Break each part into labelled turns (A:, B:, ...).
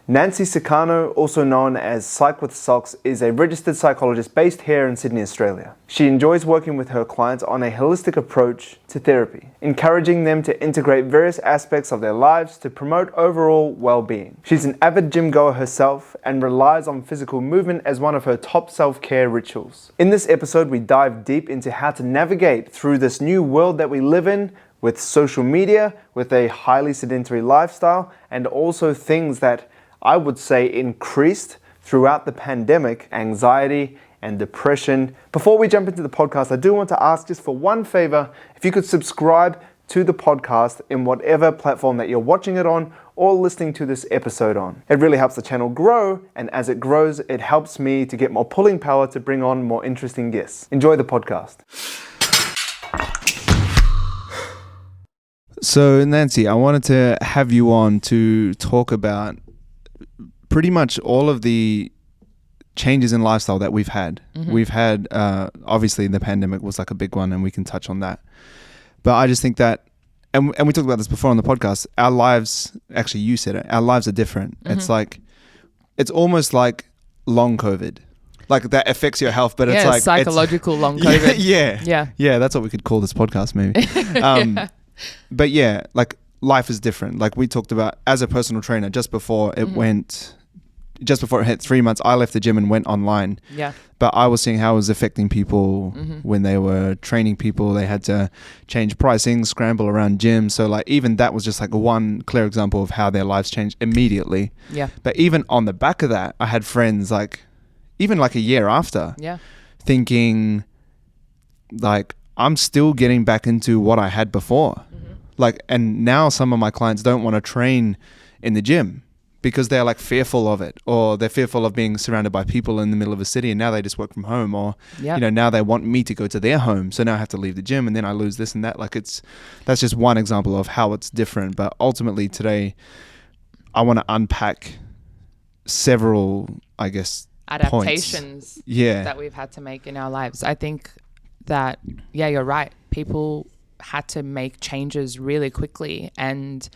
A: Nancy Sokarno, also known as Psych with Socks, is a registered psychologist based here in Sydney, Australia. She enjoys working with her clients on a holistic approach to therapy, encouraging them to integrate various aspects of their lives to promote overall well-being. She's an avid gym goer herself and relies on physical movement as one of her top self-care rituals. In this episode, we dive deep into how to navigate through this new world that we live in with social media, with a highly sedentary lifestyle, and also things that I would say increased throughout the pandemic, anxiety and depression. Before we jump into the podcast, I do want to ask just for one favor, if you could subscribe to the podcast in whatever platform that you're watching it on or listening to this episode on. It really helps the channel grow, and as it grows, it helps me to get more pulling power to bring on more interesting guests. Enjoy the podcast.
B: So Nancy, I wanted to have you on to talk about pretty much all of the changes in lifestyle that we've had. Mm-hmm. We've had, obviously the pandemic was like a big one and we can touch on that. But I just think that, and we talked about this before on the podcast, our lives, actually you said it, our lives are different. Mm-hmm. It's almost like long COVID. Like that affects your health, but it's like
C: psychological long COVID.
B: Yeah, that's what we could call this podcast maybe. But yeah, like life is different. Like we talked about as a personal trainer, just before it hit 3 months, I left the gym and went online.
C: Yeah.
B: But I was seeing how it was affecting people when they were training people. They had to change pricing, scramble around gyms. So like even that was just like one clear example of how their lives changed immediately.
C: Yeah.
B: But even on the back of that, I had friends like, even like a year after, thinking like, I'm still getting back into what I had before. Like, and now some of my clients don't want to train in the gym because they're like fearful of it, or they're fearful of being surrounded by people in the middle of a city, and now they just work from home, or now they want me to go to their home, so now I have to leave the gym and then I lose this and that. Like that's just one example of how it's different. But ultimately today I want to unpack several, I guess,
C: adaptations
B: points.
C: That we've had to make in our lives. I think that, you're right. People had to make changes really quickly and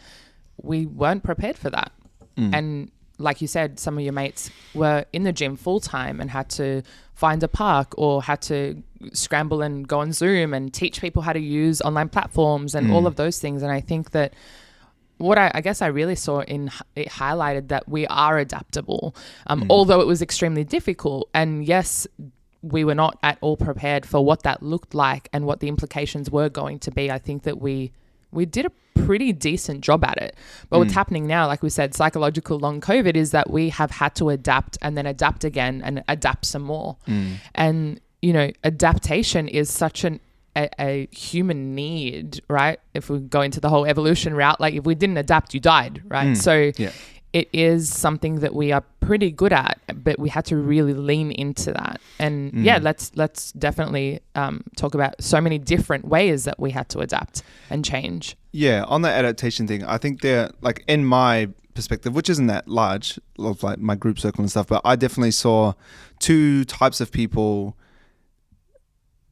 C: we weren't prepared for that. And like you said, some of your mates were in the gym full time and had to find a park or had to scramble and go on Zoom and teach people how to use online platforms and all of those things. And I think that what I guess I really saw in it highlighted that we are adaptable, although it was extremely difficult. And yes, we were not at all prepared for what that looked like and what the implications were going to be. I think that we did a pretty decent job at it. But what's happening now, like we said, psychological long COVID, is that we have had to adapt and then adapt again and adapt some more. And, adaptation is such a human need, right? If we go into the whole evolution route, like if we didn't adapt, you died, right? So it is something that we are pretty good at, but we had to really lean into that. And let's definitely talk about so many different ways that we had to adapt and change.
B: Yeah, on the adaptation thing, I think they're like, in my perspective, which isn't that large, of like my group circle and stuff, but I definitely saw two types of people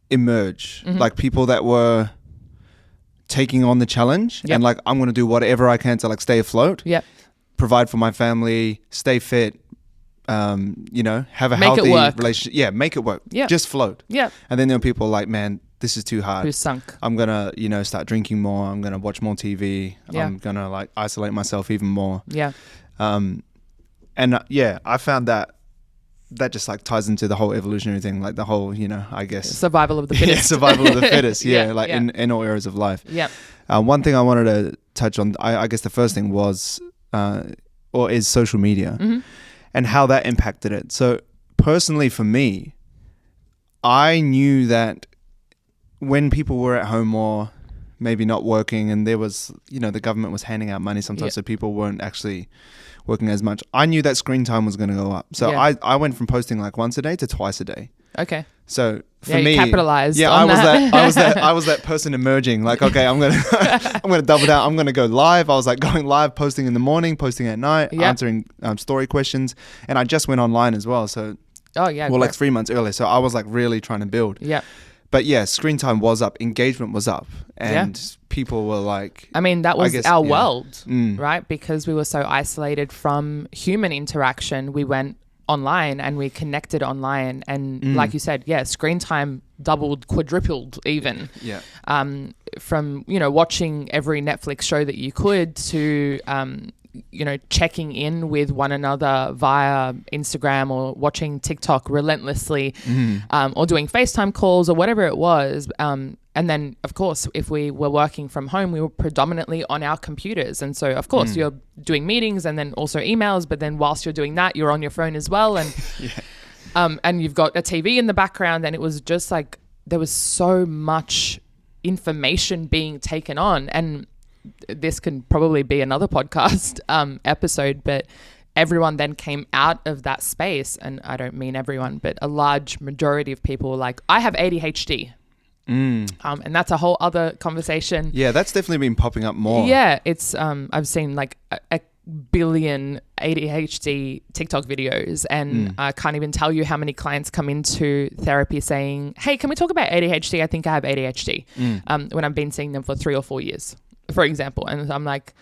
B: emerge. Like people that were taking on the challenge and like, I'm going to do whatever I can to like stay afloat. Provide for my family, stay fit, have a healthy relationship. Yeah, make it work. Yeah. Just float. Yeah. And then there are people like, man, this is too hard.
C: Who's sunk.
B: I'm going to, start drinking more. I'm going to watch more TV. Yeah. I'm going to like isolate myself even more.
C: Yeah.
B: I found that just like ties into the whole evolutionary thing, like the whole, I guess.
C: Survival of the fittest.
B: Survival of the fittest. In all areas of life.
C: Yeah.
B: One thing I wanted to touch on, I guess the first thing was, is social media and how that impacted it. So personally for me, I knew that when people were at home or maybe not working and there was, the government was handing out money sometimes, so people weren't actually working as much, I knew that screen time was going to go up. So I went from posting like once a day to twice a day.
C: Okay.
B: So for me,
C: you capitalized.
B: Yeah,
C: on
B: I was that person emerging. Like, okay, I'm gonna double down. I'm gonna go live. I was like going live, posting in the morning, posting at night, answering story questions, and I just went online as well. So, like 3 months earlier. So I was like really trying to build.
C: Yeah.
B: But yeah, screen time was up, engagement was up, and people were like...
C: I mean, that was our world,
B: Mm.
C: right? Because we were so isolated from human interaction, we went online and we connected online. And like you said, screen time doubled, quadrupled even.
B: Yeah.
C: From, watching every Netflix show that you could to... checking in with one another via Instagram or watching TikTok relentlessly, or doing FaceTime calls or whatever it was. And then, of course, if we were working from home, we were predominantly on our computers. And so, of course, you're doing meetings and then also emails. But then whilst you're doing that, you're on your phone as well. And, and you've got a TV in the background. And it was just like there was so much information being taken on. And this can probably be another podcast episode, but everyone then came out of that space. And I don't mean everyone, but a large majority of people were like, I have ADHD. And that's a whole other conversation.
B: Yeah, that's definitely been popping up more.
C: Yeah, it's I've seen like a billion ADHD TikTok videos, and I can't even tell you how many clients come into therapy saying, hey, can we talk about ADHD? I think I have ADHD. When I've been seeing them for 3 or 4 years, for example. And I'm like,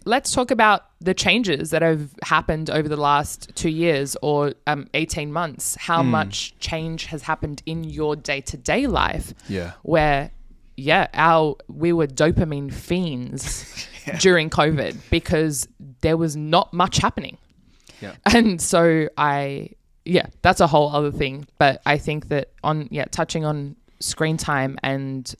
C: let's talk about the changes that have happened over the last 2 years or 18 months. How much change has happened in your day-to-day life?
B: Yeah.
C: Where, we were dopamine fiends during COVID because there was not much happening.
B: Yeah.
C: And so that's a whole other thing. But I think that touching on screen time and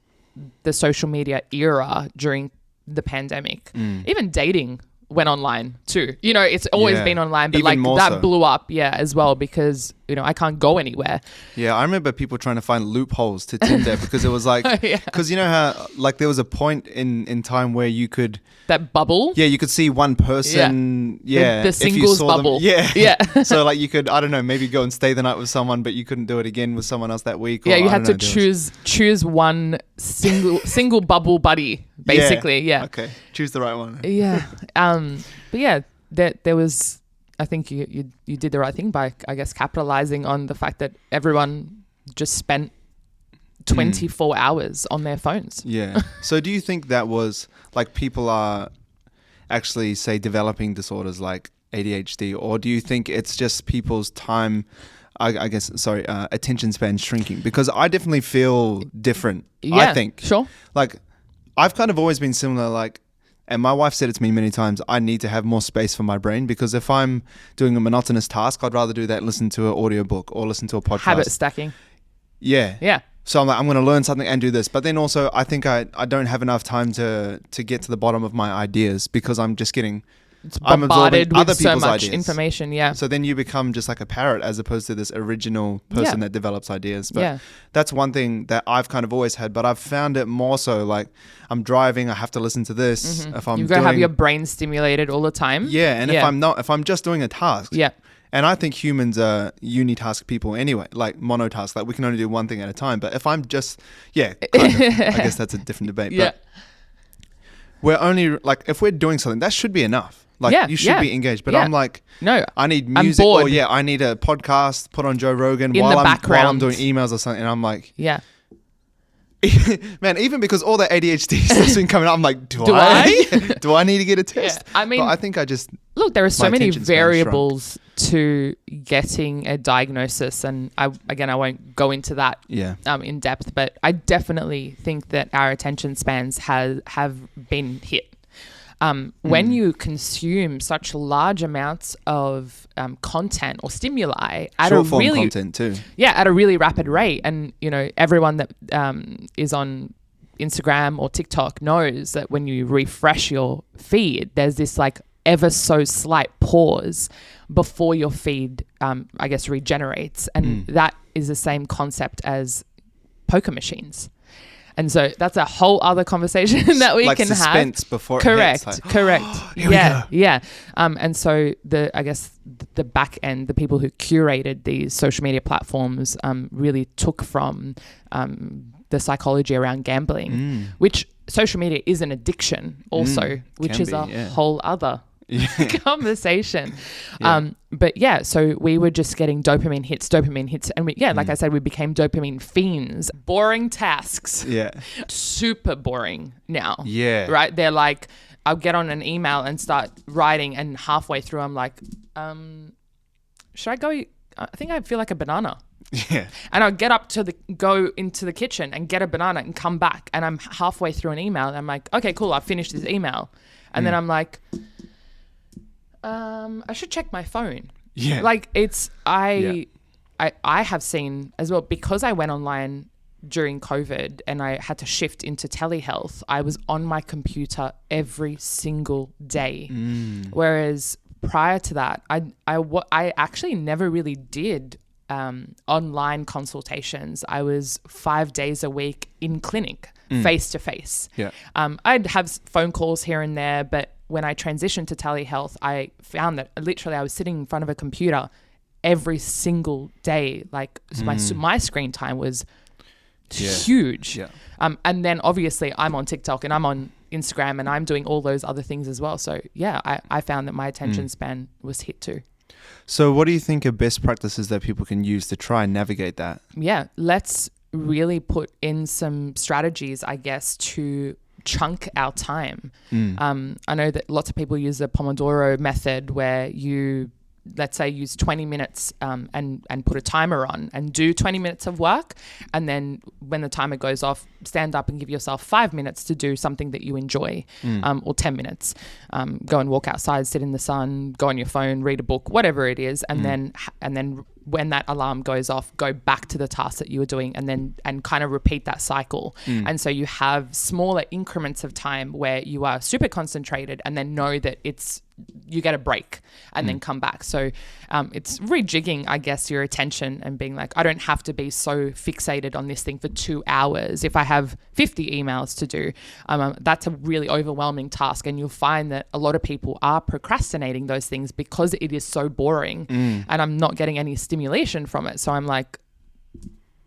C: the social media era during the pandemic, even dating went online too. It's always been online, but
B: even
C: like that
B: so.
C: blew up, as well, because I can't go anywhere.
B: Yeah, I remember people trying to find loopholes to Tinder because it was like, because you know how like there was a point in time where you could
C: that bubble.
B: Yeah, you could see one person. Yeah,
C: the singles bubble.
B: Yeah. So like you could, I don't know, maybe go and stay the night with someone, but you couldn't do it again with someone else that week. Or,
C: you had to choose one single bubble buddy, basically. Yeah.
B: Okay, choose the right one.
C: Yeah. But yeah, there was. I think you did the right thing by, I guess, capitalizing on the fact that everyone just spent 24 hours on their phones.
B: Yeah. So do you think that was like people are actually, say, developing disorders like ADHD, or do you think it's just people's time, attention span shrinking? Because I definitely feel different, I think.
C: Sure.
B: Like, I've kind of always been similar, like, and my wife said it to me many times, I need to have more space for my brain, because if I'm doing a monotonous task, I'd rather do that and listen to an audiobook or listen to a podcast.
C: Habit stacking.
B: Yeah.
C: Yeah.
B: So I'm like, I'm going to learn something and do this. But then also, I think I don't have enough time to get to the bottom of my ideas, because I'm just getting... I'm absorbing other people's
C: so much
B: ideas.
C: information, yeah.
B: So then you become just like a parrot as opposed to this original person that develops ideas. But that's one thing that I've kind of always had, but I've found it more so like I'm driving, I have to listen to this. If I'm
C: You've got to have your brain stimulated all the time.
B: Yeah, and if I'm just doing a task.
C: Yeah.
B: And I think humans are unitask people anyway, like monotask, like we can only do one thing at a time. But if I'm just, kind of, I guess that's a different debate.
C: Yeah.
B: But we're only like, if we're doing something, that should be enough. Like you should be engaged, but I'm like,
C: no,
B: I need music, or I need a podcast, put on Joe Rogan while I'm doing emails or something. And I'm like, man, even because all that ADHD stuff's been coming up, I'm like, do I need to get a test?
C: I mean,
B: but I think I just
C: there are so many variables to getting a diagnosis, and I won't go into that in depth, but I definitely think that our attention spans have been hit. When you consume such large amounts of content or stimuli at
B: short form content too. Yeah,
C: at a really rapid rate, and everyone that is on Instagram or TikTok knows that when you refresh your feed, there's this like ever so slight pause before your feed, I guess, regenerates, and that is the same concept as poker machines. And so that's a whole other conversation that we can have. Like
B: suspense before
C: correct,
B: it hits. Like,
C: correct.
B: Here we go.
C: Yeah. And so the back end, the people who curated these social media platforms really took from the psychology around gambling, which social media is an addiction also, which is a whole other conversation. But yeah, so we were just getting dopamine hits. And like I said, we became dopamine fiends. Boring tasks.
B: Yeah.
C: Super boring now.
B: Yeah.
C: Right? They're like, I'll get on an email and start writing, and halfway through I'm like, should I go? I think I feel like a banana.
B: Yeah.
C: And I'll get up to go into the kitchen and get a banana and come back, and I'm halfway through an email and I'm like, okay, cool, I've finished this email. And then I'm like, I should check my phone.
B: Yeah.
C: Like I have seen as well, because I went online during COVID and I had to shift into telehealth, I was on my computer every single day. Whereas prior to that, I actually never really did online consultations. I was 5 days a week in clinic, face to face.
B: Yeah.
C: I'd have phone calls here and there, but when I transitioned to telehealth, I found that literally I was sitting in front of a computer every single day. Like my screen time was huge.
B: Yeah.
C: And then obviously I'm on TikTok and I'm on Instagram and I'm doing all those other things as well. So yeah, I found that my attention span was hit too.
B: So what do you think are best practices that people can use to try and navigate that?
C: Yeah, let's really put in some strategies, I guess, to chunk our time. I know that lots of people use the Pomodoro method, where you, let's say, use 20 minutes and put a timer on and do 20 minutes of work. And then when the timer goes off, stand up and give yourself 5 minutes to do something that you enjoy, or 10 minutes. Go and walk outside, sit in the sun, go on your phone, read a book, whatever it is. And then when that alarm goes off, go back to the task that you were doing and kind of repeat that cycle. And so you have smaller increments of time where you are super concentrated, and then know that you get a break and then come back. So it's rejigging, I guess, your attention and being like, I don't have to be so fixated on this thing for 2 hours. If I have 50 emails to do, that's a really overwhelming task. And you'll find that a lot of people are procrastinating those things because it is so boring and I'm not getting any stimulation from it. So I'm like,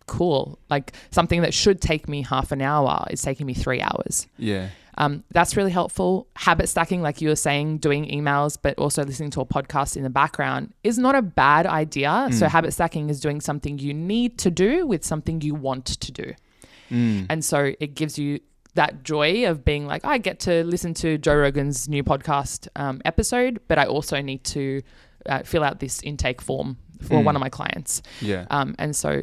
C: cool. Like something that should take me half an hour is taking me 3 hours.
B: Yeah.
C: That's really helpful. Habit stacking, like you were saying, doing emails, but also listening to a podcast in the background is not a bad idea. So habit stacking is doing something you need to do with something you want to do. And so it gives you that joy of being like, I get to listen to Joe Rogan's new podcast episode, but I also need to fill out this intake form for one of my clients.
B: Yeah.
C: And so,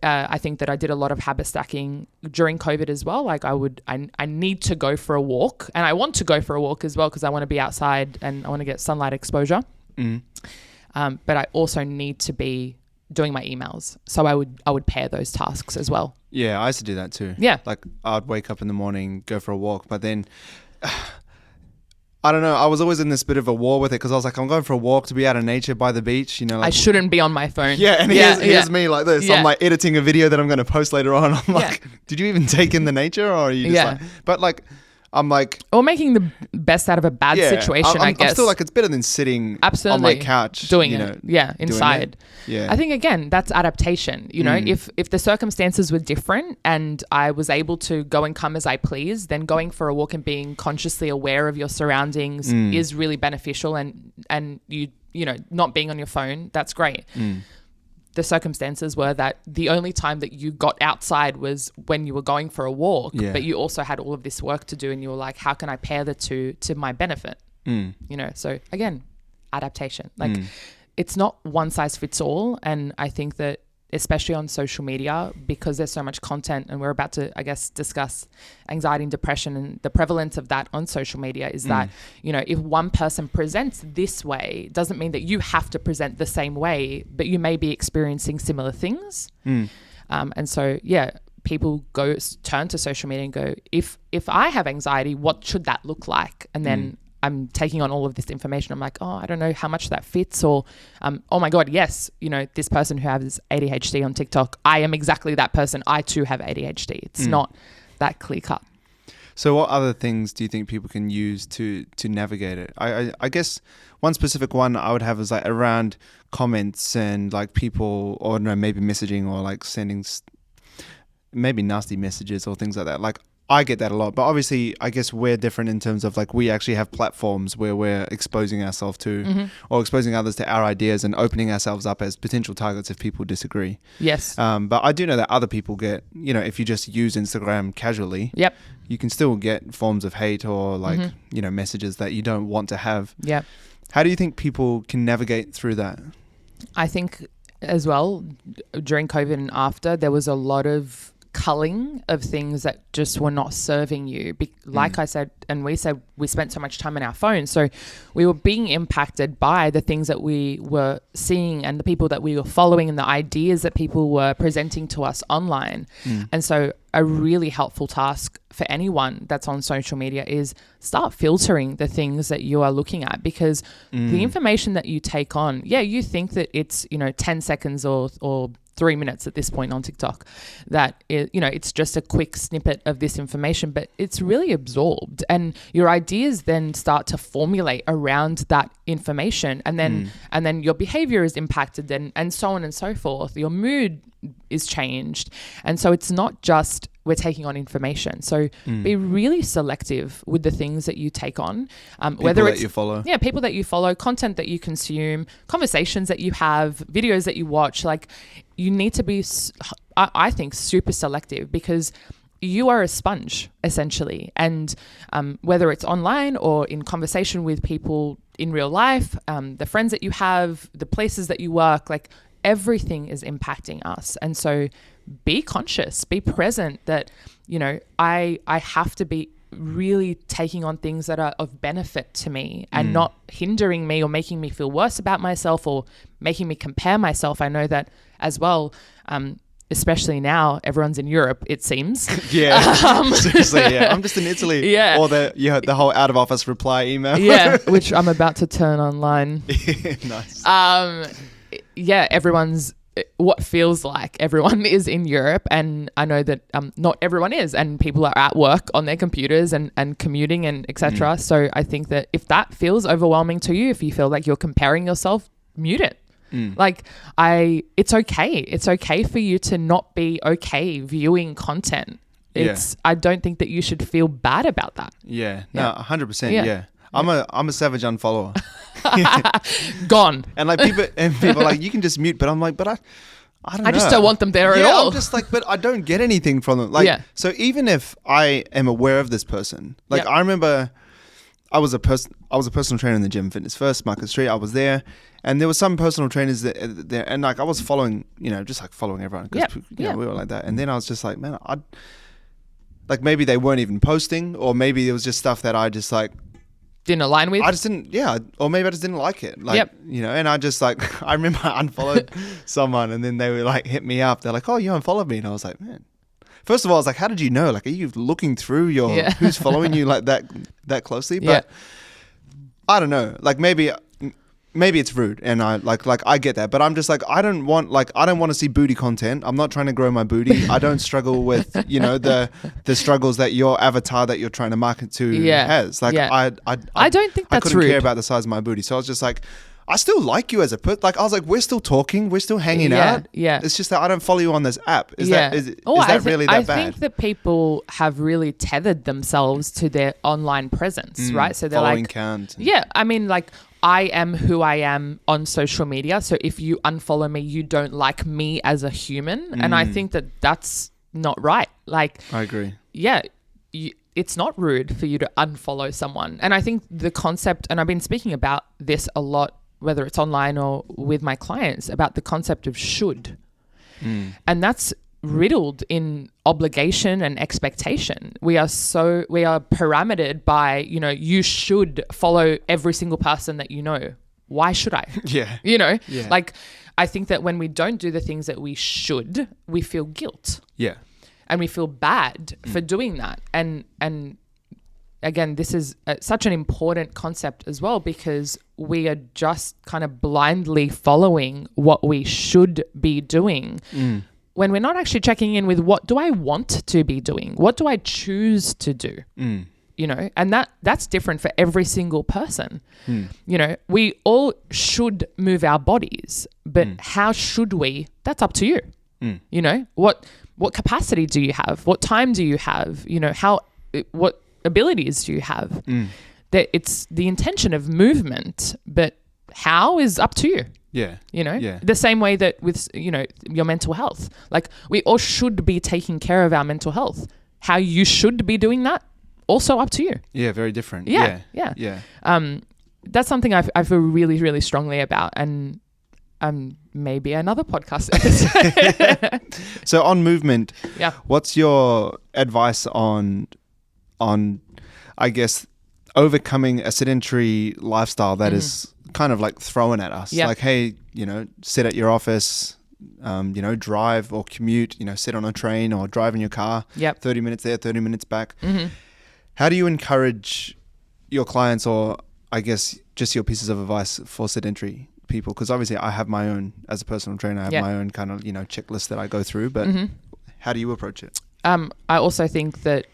C: I think that I did a lot of habit stacking during COVID as well. Like I need to go for a walk, and I want to go for a walk as well because I want to be outside and I want to get sunlight exposure. But I also need to be doing my emails. So I would pair those tasks as well.
B: Yeah, I used to do that too.
C: Yeah.
B: Like I'd wake up in the morning, go for a walk, but then I don't know, I was always in this bit of a war with it because I was like, I'm going for a walk to be out of nature by the beach, you know. Like,
C: I shouldn't be on my phone.
B: Yeah, and here's me like this.
C: Yeah.
B: I'm like editing a video that I'm going to post later on. I'm like, did you even take in the nature, or are you just like, but like, I'm like,
C: or making the best out of a bad situation, I guess.
B: I'm still like, it's better than sitting on my couch
C: doing it. Inside.
B: Yeah.
C: I think again, that's adaptation. You know, if the circumstances were different and I was able to go and come as I please, then going for a walk and being consciously aware of your surroundings is really beneficial. And you know, not being on your phone, that's great. The circumstances were that the only time that you got outside was when you were going for a walk, but you also had all of this work to do, and you were like, how can I pair the two to my benefit? You know, so again, adaptation. Like it's not one size fits all. And I think that especially on social media, because there's so much content, and we're about to, I guess, discuss anxiety and depression and the prevalence of that on social media, is that, you know, if one person presents this way, doesn't mean that you have to present the same way, but you may be experiencing similar things. And so, people turn to social media and go, if I have anxiety, what should that look like? And then I'm taking on all of this information. I'm like, oh, I don't know how much that fits, or, oh my God, yes, you know, this person who has ADHD on TikTok, I am exactly that person. I too have ADHD. It's not that clear cut.
B: So what other things do you think people can use to navigate it? I guess one specific one I would have is like around comments and like people, or no, maybe messaging, or like sending maybe nasty messages or things like that. Like I get that a lot, but obviously I guess we're different in terms of like we actually have platforms where we're exposing ourselves to or exposing others to our ideas and opening ourselves up as potential targets if people disagree.
C: Yes.
B: But I do know that other people get, you know, if you just use Instagram casually,
C: Yep.
B: you can still get forms of hate or like, you know, messages that you don't want to have.
C: Yep.
B: How do you think people can navigate through that?
C: I think as well, during COVID and after, there was a lot of culling of things that just were not serving you. Like I said, and we said, we spent so much time on our phones. So we were being impacted by the things that we were seeing and the people that we were following and the ideas that people were presenting to us online. And so a really helpful task for anyone that's on social media is start filtering the things that you are looking at, because the information that you take on, you think that it's, 10 seconds or 3 minutes at this point on TikTok, that it's just a quick snippet of this information, but it's really absorbed, and your ideas then start to formulate around that information, and then your behavior is impacted, and so on and so forth. Your mood is changed, and so it's not just we're taking on information. So be really selective with the things that you take on. Whether it's
B: you follow.
C: Yeah, people that you follow, content that you consume, conversations that you have, videos that you watch. Like, you need to be, I think, super selective, because you are a sponge, essentially. And whether it's online or in conversation with people in real life, the friends that you have, the places that you work, like, everything is impacting us. And so be conscious, be present that, I have to be really taking on things that are of benefit to me and not hindering me or making me feel worse about myself or making me compare myself. I know that as well, especially now, everyone's in Europe, it seems.
B: Yeah, seriously, yeah. I'm just in Italy.
C: Yeah.
B: Or the whole out of office reply email.
C: Yeah, which I'm about to turn online.
B: Nice.
C: Everyone's, what feels like everyone is in Europe, and I know that not everyone is, and people are at work on their computers and commuting and etc. So I think that if that feels overwhelming to you, if you feel like you're comparing yourself, mute it. It's okay for you to not be okay viewing content. I don't think that you should feel bad about that.
B: Yeah, no, 100%. Yeah. I'm a savage unfollower.
C: Gone.
B: And like people are like, you can just mute, but I'm like, but I don't know.
C: I just don't want them there at all.
B: I'm just like, but I don't get anything from them. Like, so even if I am aware of this person, like I remember I was a personal trainer in the gym, Fitness First, Market Street. I was there, and there were some personal trainers there, and like I was following, just like following everyone, because we were like that. And then I was just like, man, like maybe they weren't even posting, or maybe it was just stuff that I just like
C: didn't align with.
B: I just didn't, or maybe I just didn't like it. Like, and I just like, I remember I unfollowed someone, and then they were like, hit me up. They're like, oh, you unfollowed me. And I was like, man. First of all, I was like, how did you know? Like, are you looking through your, who's following you like that closely? But I don't know. Like maybe it's rude, and I like I get that, but I'm just like, I don't want to see booty content. I'm not trying to grow my booty. I don't struggle with the struggles that your avatar that you're trying to market to has. Like I
C: don't think that's
B: I couldn't
C: rude.
B: care about the size of my booty, so I was just like, I still like you as a person. Like I was like, we're still talking, we're still hanging out. Yeah, it's just that I don't follow you on this app. Is that really that bad?
C: I think that people have really tethered themselves to their online presence, right? So they're
B: following
C: like,
B: count.
C: Yeah, I mean, like, I am who I am on social media. So if you unfollow me, you don't like me as a human. And I think that that's not right. Like,
B: I agree.
C: Yeah, it's not rude for you to unfollow someone. And I think the concept, and I've been speaking about this a lot, whether it's online or with my clients, about the concept of should. And that's riddled in obligation and expectation. We are parametered by, you should follow every single person that you know. Why should I?
B: Yeah.
C: Like, I think that when we don't do the things that we should, we feel guilt.
B: Yeah.
C: And we feel bad for doing that. And again, this is such an important concept as well, because we are just kind of blindly following what we should be doing when we're not actually checking in with, what do I want to be doing? What do I choose to do? And that's different for every single person. We all should move our bodies, but how should we? That's up to you. You know, what capacity do you have? What time do you have? You know, what abilities do you have? That it's the intention of movement, but how is up to you.
B: Yeah.
C: You know,
B: Yeah.
C: the same way that with, you know, your mental health, like we all should be taking care of our mental health. How you should be doing that, also up to you.
B: Yeah. Very different.
C: Yeah. That's something I feel really, really strongly about, and maybe another podcast episode.
B: So on movement,
C: yeah,
B: what's your advice on I guess overcoming a sedentary lifestyle that is kind of like thrown at us? Like, hey, you know, sit at your office, you know, drive or commute, you know, sit on a train or drive in your car, 30 minutes there, 30 minutes back. How do you encourage your clients, or I guess just your pieces of advice for sedentary people? Because obviously I have my own, as a personal trainer, I have my own kind of, you know, checklist that I go through, but how do you approach it?
C: I also think that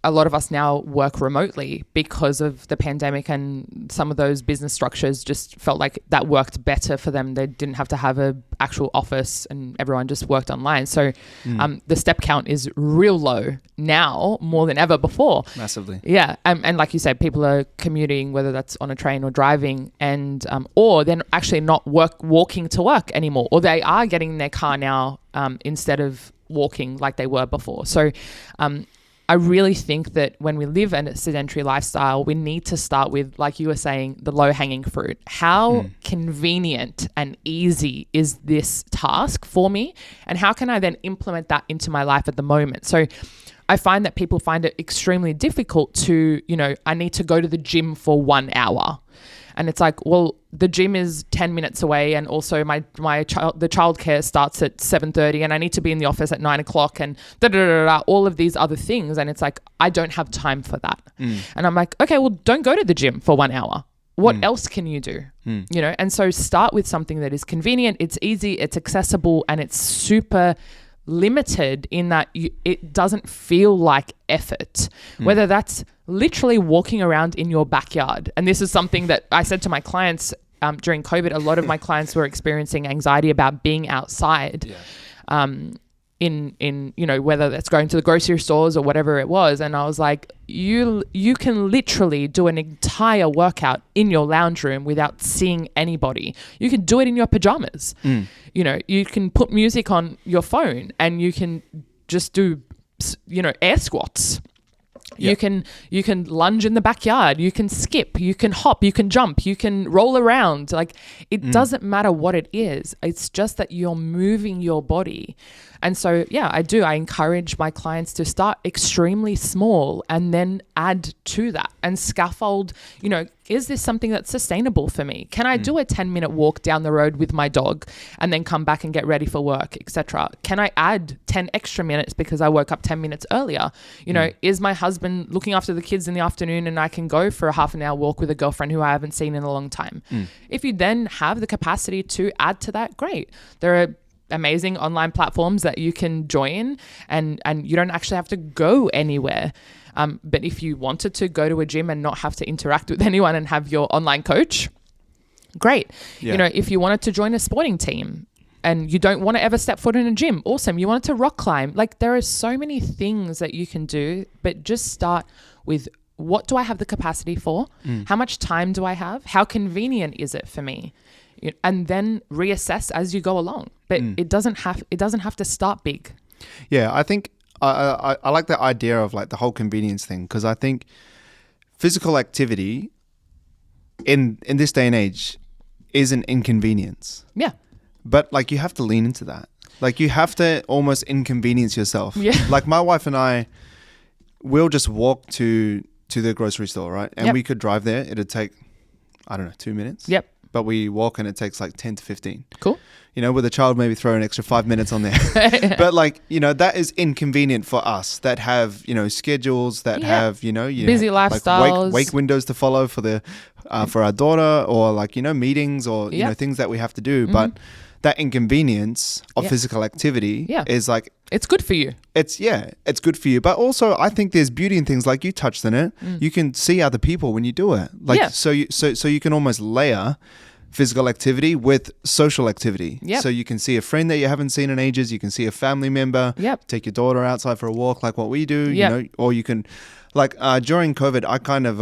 C: a lot of us now work remotely because of the pandemic, and some of those business structures just felt like that worked better for them. They didn't have to have an actual office and everyone just worked online. So the step count is real low now, more than ever before.
B: Massively.
C: Yeah. And like you said, people are commuting, whether that's on a train or driving, and or they're actually not walking to work anymore, or they are getting in their car now instead of walking like they were before. So I really think that when we live in a sedentary lifestyle, we need to start with, like you were saying, the low-hanging fruit. How convenient and easy is this task for me? And how can I then implement that into my life at the moment? So I find that people find it extremely difficult to, you know, I need to go to the gym for 1 hour. And it's like, well, the gym is 10 minutes away, and also the childcare starts at 7:30, and I need to be in the office at 9 o'clock, and all of these other things. And it's like, I don't have time for that. And I'm like, okay, well, don't go to the gym for 1 hour. What else can you do? You know, and so start with something that is convenient, it's easy, it's accessible, and it's super limited in that it doesn't feel like effort, whether that's literally walking around in your backyard. And this is something that I said to my clients during COVID. A lot of my clients were experiencing anxiety about being outside, in you know, whether that's going to the grocery stores or whatever it was. And I was like, you can literally do an entire workout in your lounge room without seeing anybody. You can do it in your pajamas. You know, you can put music on your phone and you can just do, you know, air squats. You can lunge in the backyard, you can skip, you can hop, you can jump, you can roll around. Like, it doesn't matter what it is. It's just that you're moving your body. And so, I encourage my clients to start extremely small and then add to that and scaffold, you know, is this something that's sustainable for me? Can I do a 10-minute walk down the road with my dog and then come back and get ready for work, etc.? Can I add 10 extra minutes because I woke up 10 minutes earlier? You know, is my husband looking after the kids in the afternoon and I can go for a half an hour walk with a girlfriend who I haven't seen in a long time? If you then have the capacity to add to that, great. There are amazing online platforms that you can join, and you don't actually have to go anywhere. But if you wanted to go to a gym and not have to interact with anyone and have your online coach, great. You know, if you wanted to join a sporting team and you don't want to ever step foot in a gym, awesome. You wanted to rock climb. Like, there are so many things that you can do, but just start with, what do I have the capacity for? How much time do I have? How convenient is it for me? And then reassess as you go along. But it doesn't have to start big.
B: Yeah, I think I like the idea of like the whole convenience thing, because I think physical activity in this day and age is an inconvenience.
C: Yeah.
B: But like, you have to lean into that. Like, you have to almost inconvenience yourself. Yeah. Like, my wife and I will just walk to the grocery store, right? And we could drive there. It'd take, I don't know, 2 minutes.
C: Yep.
B: But we walk and it takes like 10 to 15.
C: Cool.
B: You know, with a child, maybe throw an extra 5 minutes on there. But like, you know, that is inconvenient for us that have, you know, schedules, that have, you know,
C: busy lifestyles,
B: like wake windows to follow for for our daughter, or like, you know, meetings, or, you know, things that we have to do. But that inconvenience of physical activity is like,
C: it's good for you.
B: It's good for you. But also, I think there's beauty in things, like you touched on it. You can see other people when you do it. Like, so you can almost layer physical activity with social activity.
C: Yep.
B: So you can see a friend that you haven't seen in ages. You can see a family member.
C: Yep.
B: Take your daughter outside for a walk like what we do.
C: Yep.
B: You know, or you can... Like during COVID, I kind of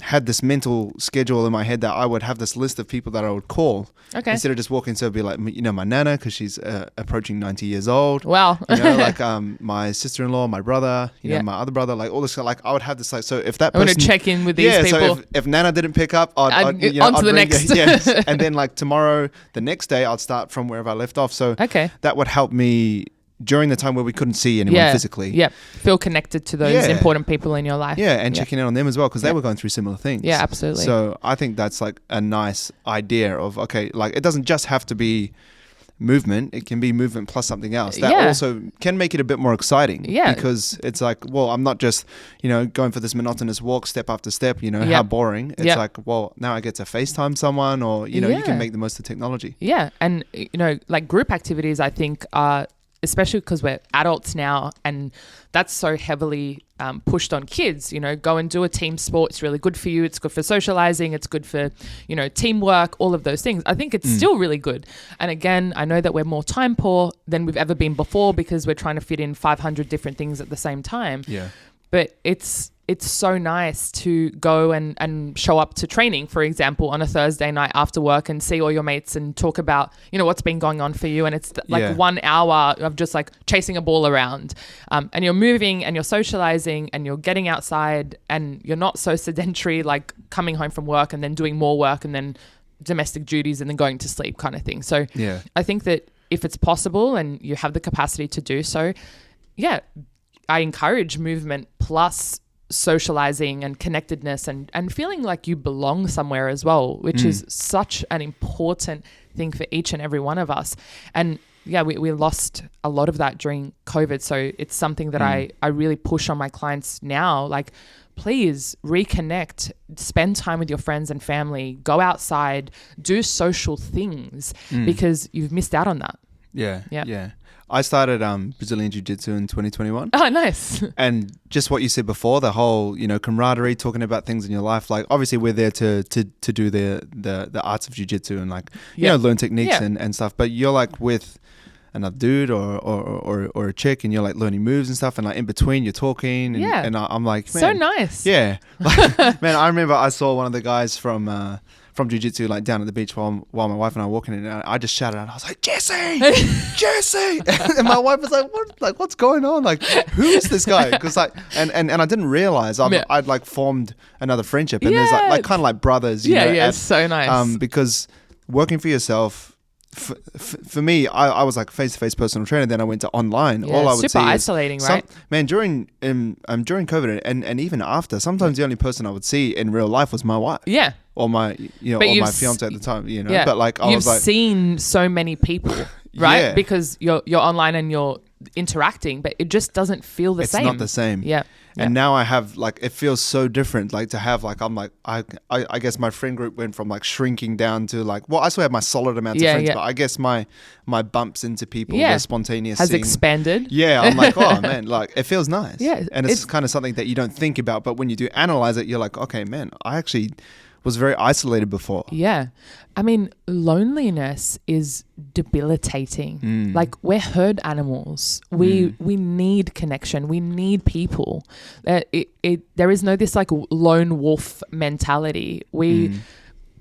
B: had this mental schedule in my head that I would have this list of people that I would call.
C: Okay.
B: Instead of just walking, so it'd be like, you know, my nana, because she's approaching 90 years old.
C: Wow.
B: You know, like my sister-in-law, my brother, you
C: Yeah.
B: know, my other brother, like all this. Like I would have this, like, so if that
C: I'm
B: person...
C: going to check in with these people.
B: So if Nana didn't pick up, I'd
C: on to the
B: ring,
C: next.
B: yes. And then like tomorrow, the next day, I'd start from wherever I left off. So
C: Okay.
B: that would help me during the time where we couldn't see anyone physically.
C: Yeah. Feel connected to those important people in your life.
B: Yeah, and checking in on them as well, because they were going through similar things.
C: Yeah, absolutely.
B: So I think that's like a nice idea of, okay, like it doesn't just have to be movement. It can be movement plus something else. That also can make it a bit more exciting.
C: Yeah.
B: Because it's like, well, I'm not just, you know, going for this monotonous walk step after step, you know, how boring. It's like, well, now I get to FaceTime someone, or, you know, you can make the most of technology.
C: Yeah. And, you know, like group activities, I think are, especially because we're adults now, and that's so heavily pushed on kids, you know, go and do a team sport. It's really good for you. It's good for socializing. It's good for, you know, teamwork, all of those things. I think it's still really good. And again, I know that we're more time poor than we've ever been before because we're trying to fit in 500 different things at the same time.
B: Yeah.
C: But it's so nice to go and show up to training, for example, on a Thursday night after work and see all your mates and talk about, you know, what's been going on for you. And it's like 1 hour of just like chasing a ball around, and you're moving and you're socializing and you're getting outside and you're not so sedentary, like coming home from work and then doing more work and then domestic duties and then going to sleep kind of thing. So I think that if it's possible and you have the capacity to do so, I encourage movement plus socializing and connectedness and feeling like you belong somewhere as well, which is such an important thing for each and every one of us. And we lost a lot of that during COVID. So it's something that I really push on my clients now. Like, please reconnect, spend time with your friends and family, go outside, do social things because you've missed out on that.
B: Yeah. I started Brazilian Jiu-Jitsu in 2021.
C: Oh, nice.
B: And just what you said before, the whole, you know, camaraderie, talking about things in your life. Like, obviously, we're there to do the arts of Jiu-Jitsu and like, you know, learn techniques and stuff. But you're like with another dude or a chick, and you're like learning moves and stuff. And like in between, you're talking. And I'm like, man,
C: so nice.
B: Yeah. Like, man, I remember I saw one of the guys from Jiu-Jitsu like down at the beach while my wife and I were walking in, and I just shouted out, I was like, Jesse! And my wife was like, what? Like, what's going on? Like, who is this guy? Because like, and I didn't realize I'd like formed another friendship, and there's like kind of like brothers, you know,
C: so nice.
B: Because working for yourself, for me, I was like face-to-face personal trainer. Then I went to online. All I would
C: super isolating, right?
B: Man, during COVID and even after, sometimes the only person I would see in real life was my wife. Yeah. Or my, you know, or my fiance at the time, you know.
C: Yeah.
B: But like, I was like,
C: you've seen so many people, right?
B: Yeah.
C: Because you're online and you're interacting, but it just doesn't feel the same.
B: It's not the same.
C: Yeah.
B: And now I have like, it feels so different. Like to have like, I'm like, I guess my friend group went from like shrinking down to like, well, I still have my solid amounts of friends, but I guess my bumps into people, the spontaneous
C: has
B: scene,
C: expanded.
B: Yeah. I'm like, oh man, like it feels nice.
C: Yeah.
B: And it's kind of something that you don't think about, but when you do analyze it, you're like, okay, man, I actually was very isolated before.
C: Yeah. I mean, loneliness is debilitating. Like, we're herd animals. We need connection. We need people. There is no this like lone wolf mentality. We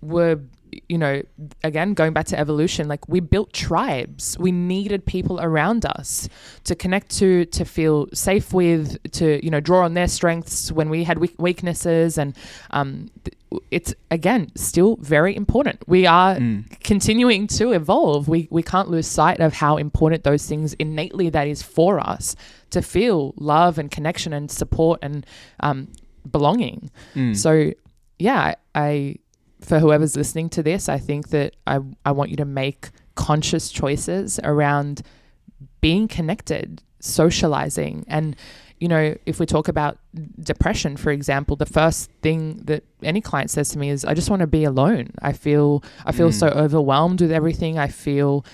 C: were, you know, again, going back to evolution, like we built tribes. We needed people around us to connect to feel safe with, to, you know, draw on their strengths when we had weaknesses. And it's, again, still very important. We are continuing to evolve. We can't lose sight of how important those things innately that is for us to feel love and connection and support and belonging. So, yeah, for whoever's listening to this, I think that I want you to make conscious choices around being connected, socializing. And, you know, if we talk about depression, for example, the first thing that any client says to me is, I just want to be alone. I feel so overwhelmed with everything. I feel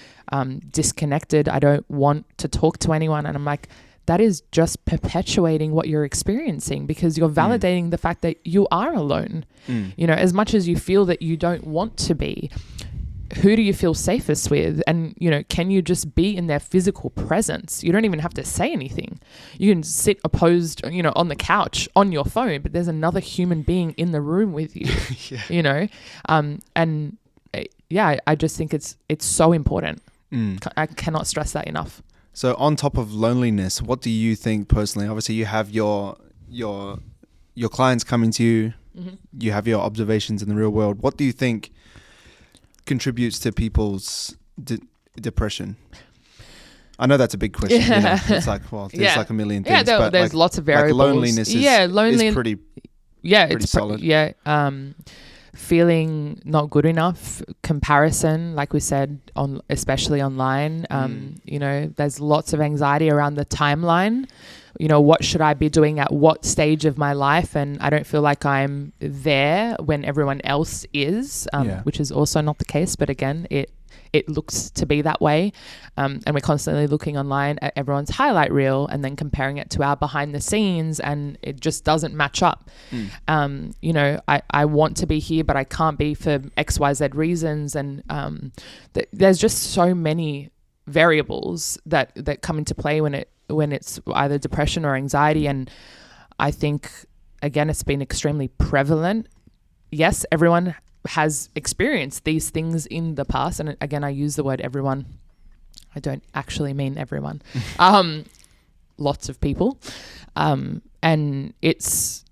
C: disconnected. I don't want to talk to anyone. And I'm like, that is just perpetuating what you're experiencing, because you're validating the fact that you are alone. You know, as much as you feel that you don't want to be, who do you feel safest with? And, can you just be in their physical presence? You don't even have to say anything. You can sit opposed, on the couch on your phone, but there's another human being in the room with you, I just think it's so important. I cannot stress that enough.
B: So on top of loneliness, what do you think personally? Obviously you have your clients coming to you, you have your observations in the real world. What do you think contributes to people's depression? I know that's a big question. It's like, well, there's like a million things.
C: Yeah, there's lots of variables.
B: Like loneliness is pretty solid.
C: Feeling not good enough, comparison, like we said, especially online. There's lots of anxiety around the timeline. What should I be doing at what stage of my life? And I don't feel like I'm there when everyone else is, which is also not the case. But again, it looks to be that way. And we're constantly looking online at everyone's highlight reel and then comparing it to our behind the scenes, and it just doesn't match up. I want to be here, but I can't be for XYZ reasons. And there's just so many variables that come into play when it's either depression or anxiety. And I think, again, it's been extremely prevalent. Yes, everyone has experienced these things in the past. And again, I use the word everyone. I don't actually mean everyone. Lots of people. And it's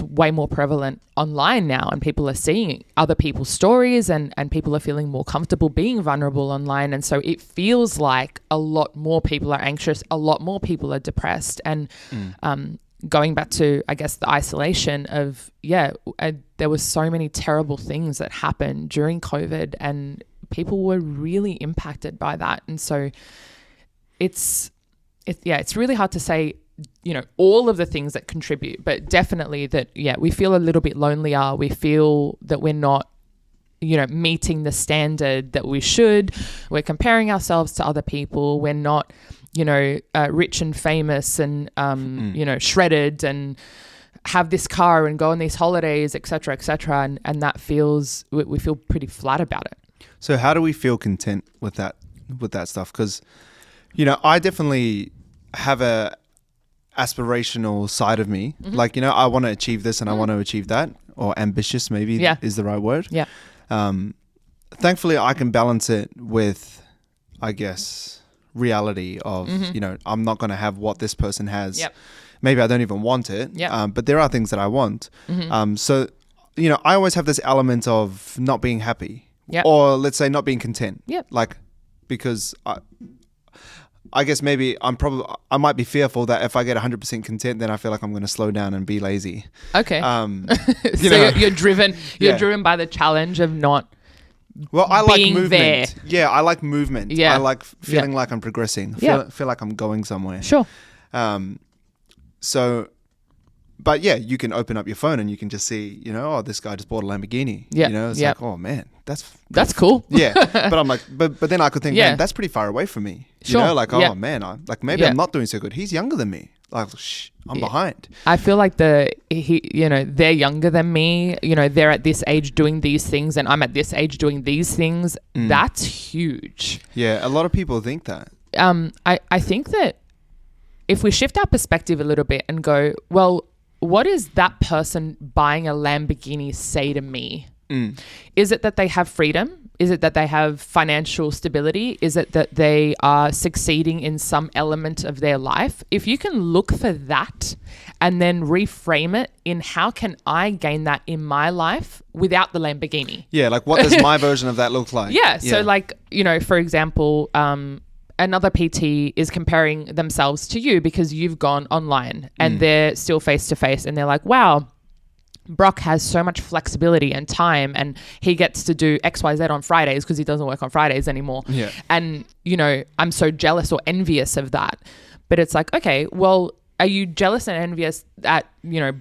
C: way more prevalent online now, and people are seeing other people's stories, and people are feeling more comfortable being vulnerable online. And so it feels like a lot more people are anxious, a lot more people are depressed. And going back to, I guess, the isolation of, there was so many terrible things that happened during COVID, and people were really impacted by that. And so it's really hard to say, all of the things that contribute, but definitely that, we feel a little bit lonelier. We feel that we're not, meeting the standard that we should. We're comparing ourselves to other people. We're not, rich and famous and, shredded and have this car and go on these holidays, et cetera, et cetera. And that feels, we feel pretty flat about it.
B: So how do we feel content with that stuff? Because, I definitely have a aspirational side of me. Like, I want to achieve this and I want to achieve that, or ambitious maybe is the right word.
C: Yeah.
B: Thankfully I can balance it with, I guess, reality of, I'm not going to have what this person has.
C: Yep.
B: Maybe I don't even want it. But there are things that I want. So, I always have this element of not being happy, or let's say not being content. Like, because I guess maybe I might be fearful that if I get 100% content, then I feel like I'm going to slow down and be lazy.
C: Okay. You're driven. You're driven by the challenge of not.
B: Well, I like movement.
C: There.
B: Yeah, I like movement.
C: Yeah.
B: I like feeling like I'm progressing. Feel like I'm going somewhere.
C: Sure.
B: So, but you can open up your phone and you can just see, this guy just bought a Lamborghini. It's like, oh man, that's
C: cool.
B: But I'm like, but then I could think, man, that's pretty far away from me.
C: Sure.
B: Oh man, maybe I'm not doing so good. He's younger than me. Like, I'm behind.
C: I feel like they're younger than me. They're at this age doing these things, and I'm at this age doing these things. That's huge.
B: Yeah, a lot of people think that.
C: I think that if we shift our perspective a little bit and go, well, what is that person buying a Lamborghini say to me? Is it that they have freedom? Is it that they have financial stability? Is it that they are succeeding in some element of their life? If you can look for that and then reframe it in how can I gain that in my life without the Lamborghini?
B: Yeah, like what does my version of that look like?
C: So like, for example, another PT is comparing themselves to you because you've gone online and they're still face to face, and they're like, wow, Brock has so much flexibility and time, and he gets to do XYZ on Fridays because he doesn't work on Fridays anymore.
B: Yeah.
C: And, I'm so jealous or envious of that. But it's like, okay, well, are you jealous and envious at,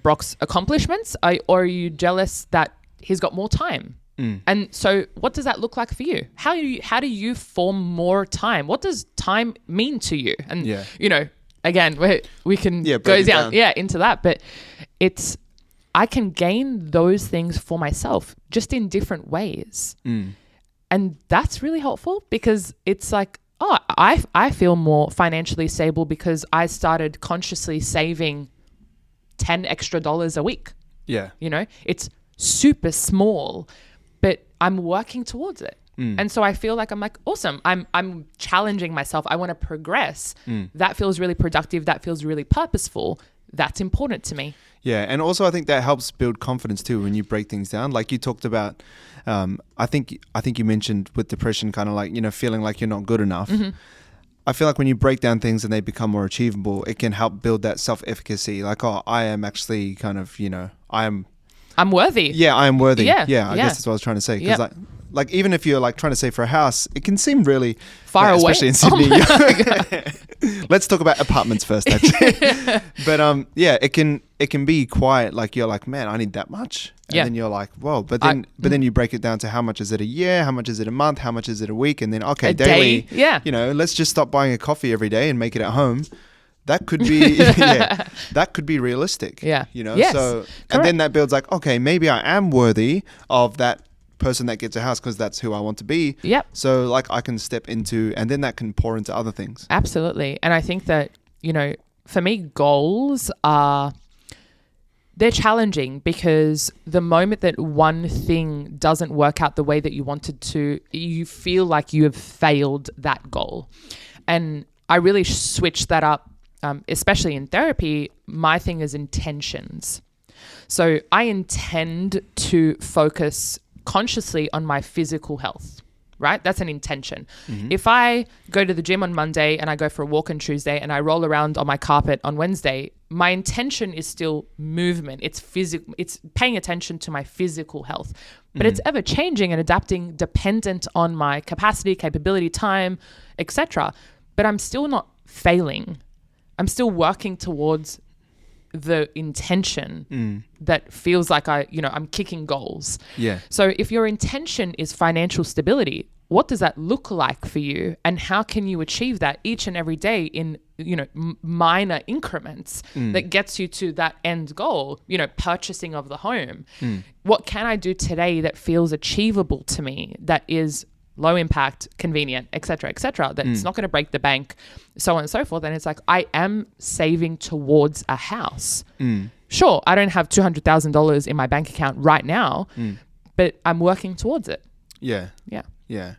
C: Brock's accomplishments? Or are you jealous that he's got more time? And so what does that look like for you? How do you form more time? What does time mean to you? And, again, we can go down into that. But I can gain those things for myself just in different ways. And that's really helpful because it's like, oh, I feel more financially stable because I started consciously saving $10 extra a week.
B: Yeah.
C: You know, it's super small, but I'm working towards it. And so I feel like I'm like, awesome. I'm challenging myself. I want to progress. That feels really productive. That feels really purposeful. That's important to me.
B: Yeah. And also I think that helps build confidence too when you break things down. Like you talked about, I think you mentioned with depression kind of like, you know, feeling like you're not good enough. I feel like when you break down things and they become more achievable, it can help build that self-efficacy. Like, oh, I am actually kind of, you know, I'm
C: worthy.
B: Yeah, I am worthy.
C: Yeah.
B: I guess that's what I was trying to say. Because like even if you're like trying to save for a house, it can seem really
C: far away,
B: especially in Sydney. Let's talk about apartments first, actually. But yeah, it can be quite like you're like, man, I need that much, and then you're like, whoa. But then you break it down to how much is it a year, how much is it a month, how much is it a week, and then okay, daily.
C: Yeah,
B: you know, let's just stop buying a coffee every day and make it at home. That could be that could be realistic.
C: Yeah,
B: you know.
C: Yes.
B: So and then that builds like, okay, maybe I am worthy of that person that gets a house because that's who I want to be.
C: Yep.
B: So like I can step into, and then that can pour into other things.
C: Absolutely. And I think that, you know, for me, goals they're challenging because the moment that one thing doesn't work out the way that you wanted to, you feel like you have failed that goal. And I really switched that up, especially in therapy. My thing is intentions. So I intend to focus consciously on my physical health, right? That's an intention. If I go to the gym on Monday and I go for a walk on Tuesday and I roll around on my carpet on Wednesday, my intention is still movement. It's physical. It's paying attention to my physical health, but it's ever changing and adapting dependent on my capacity, capability, time, etc. But I'm still not failing. I'm still working towards the intention that feels like I'm kicking goals.
B: Yeah.
C: So if your intention is financial stability, what does that look like for you? And how can you achieve that each and every day in, minor increments that gets you to that end goal, purchasing of the home? What can I do today that feels achievable to me, that is low impact, convenient, et cetera, that's not going to break the bank, so on and so forth. And it's like, I am saving towards a house. Sure, I don't have $200,000 in my bank account right now, but I'm working towards it.
B: Yeah.
C: Yeah.
B: Yeah.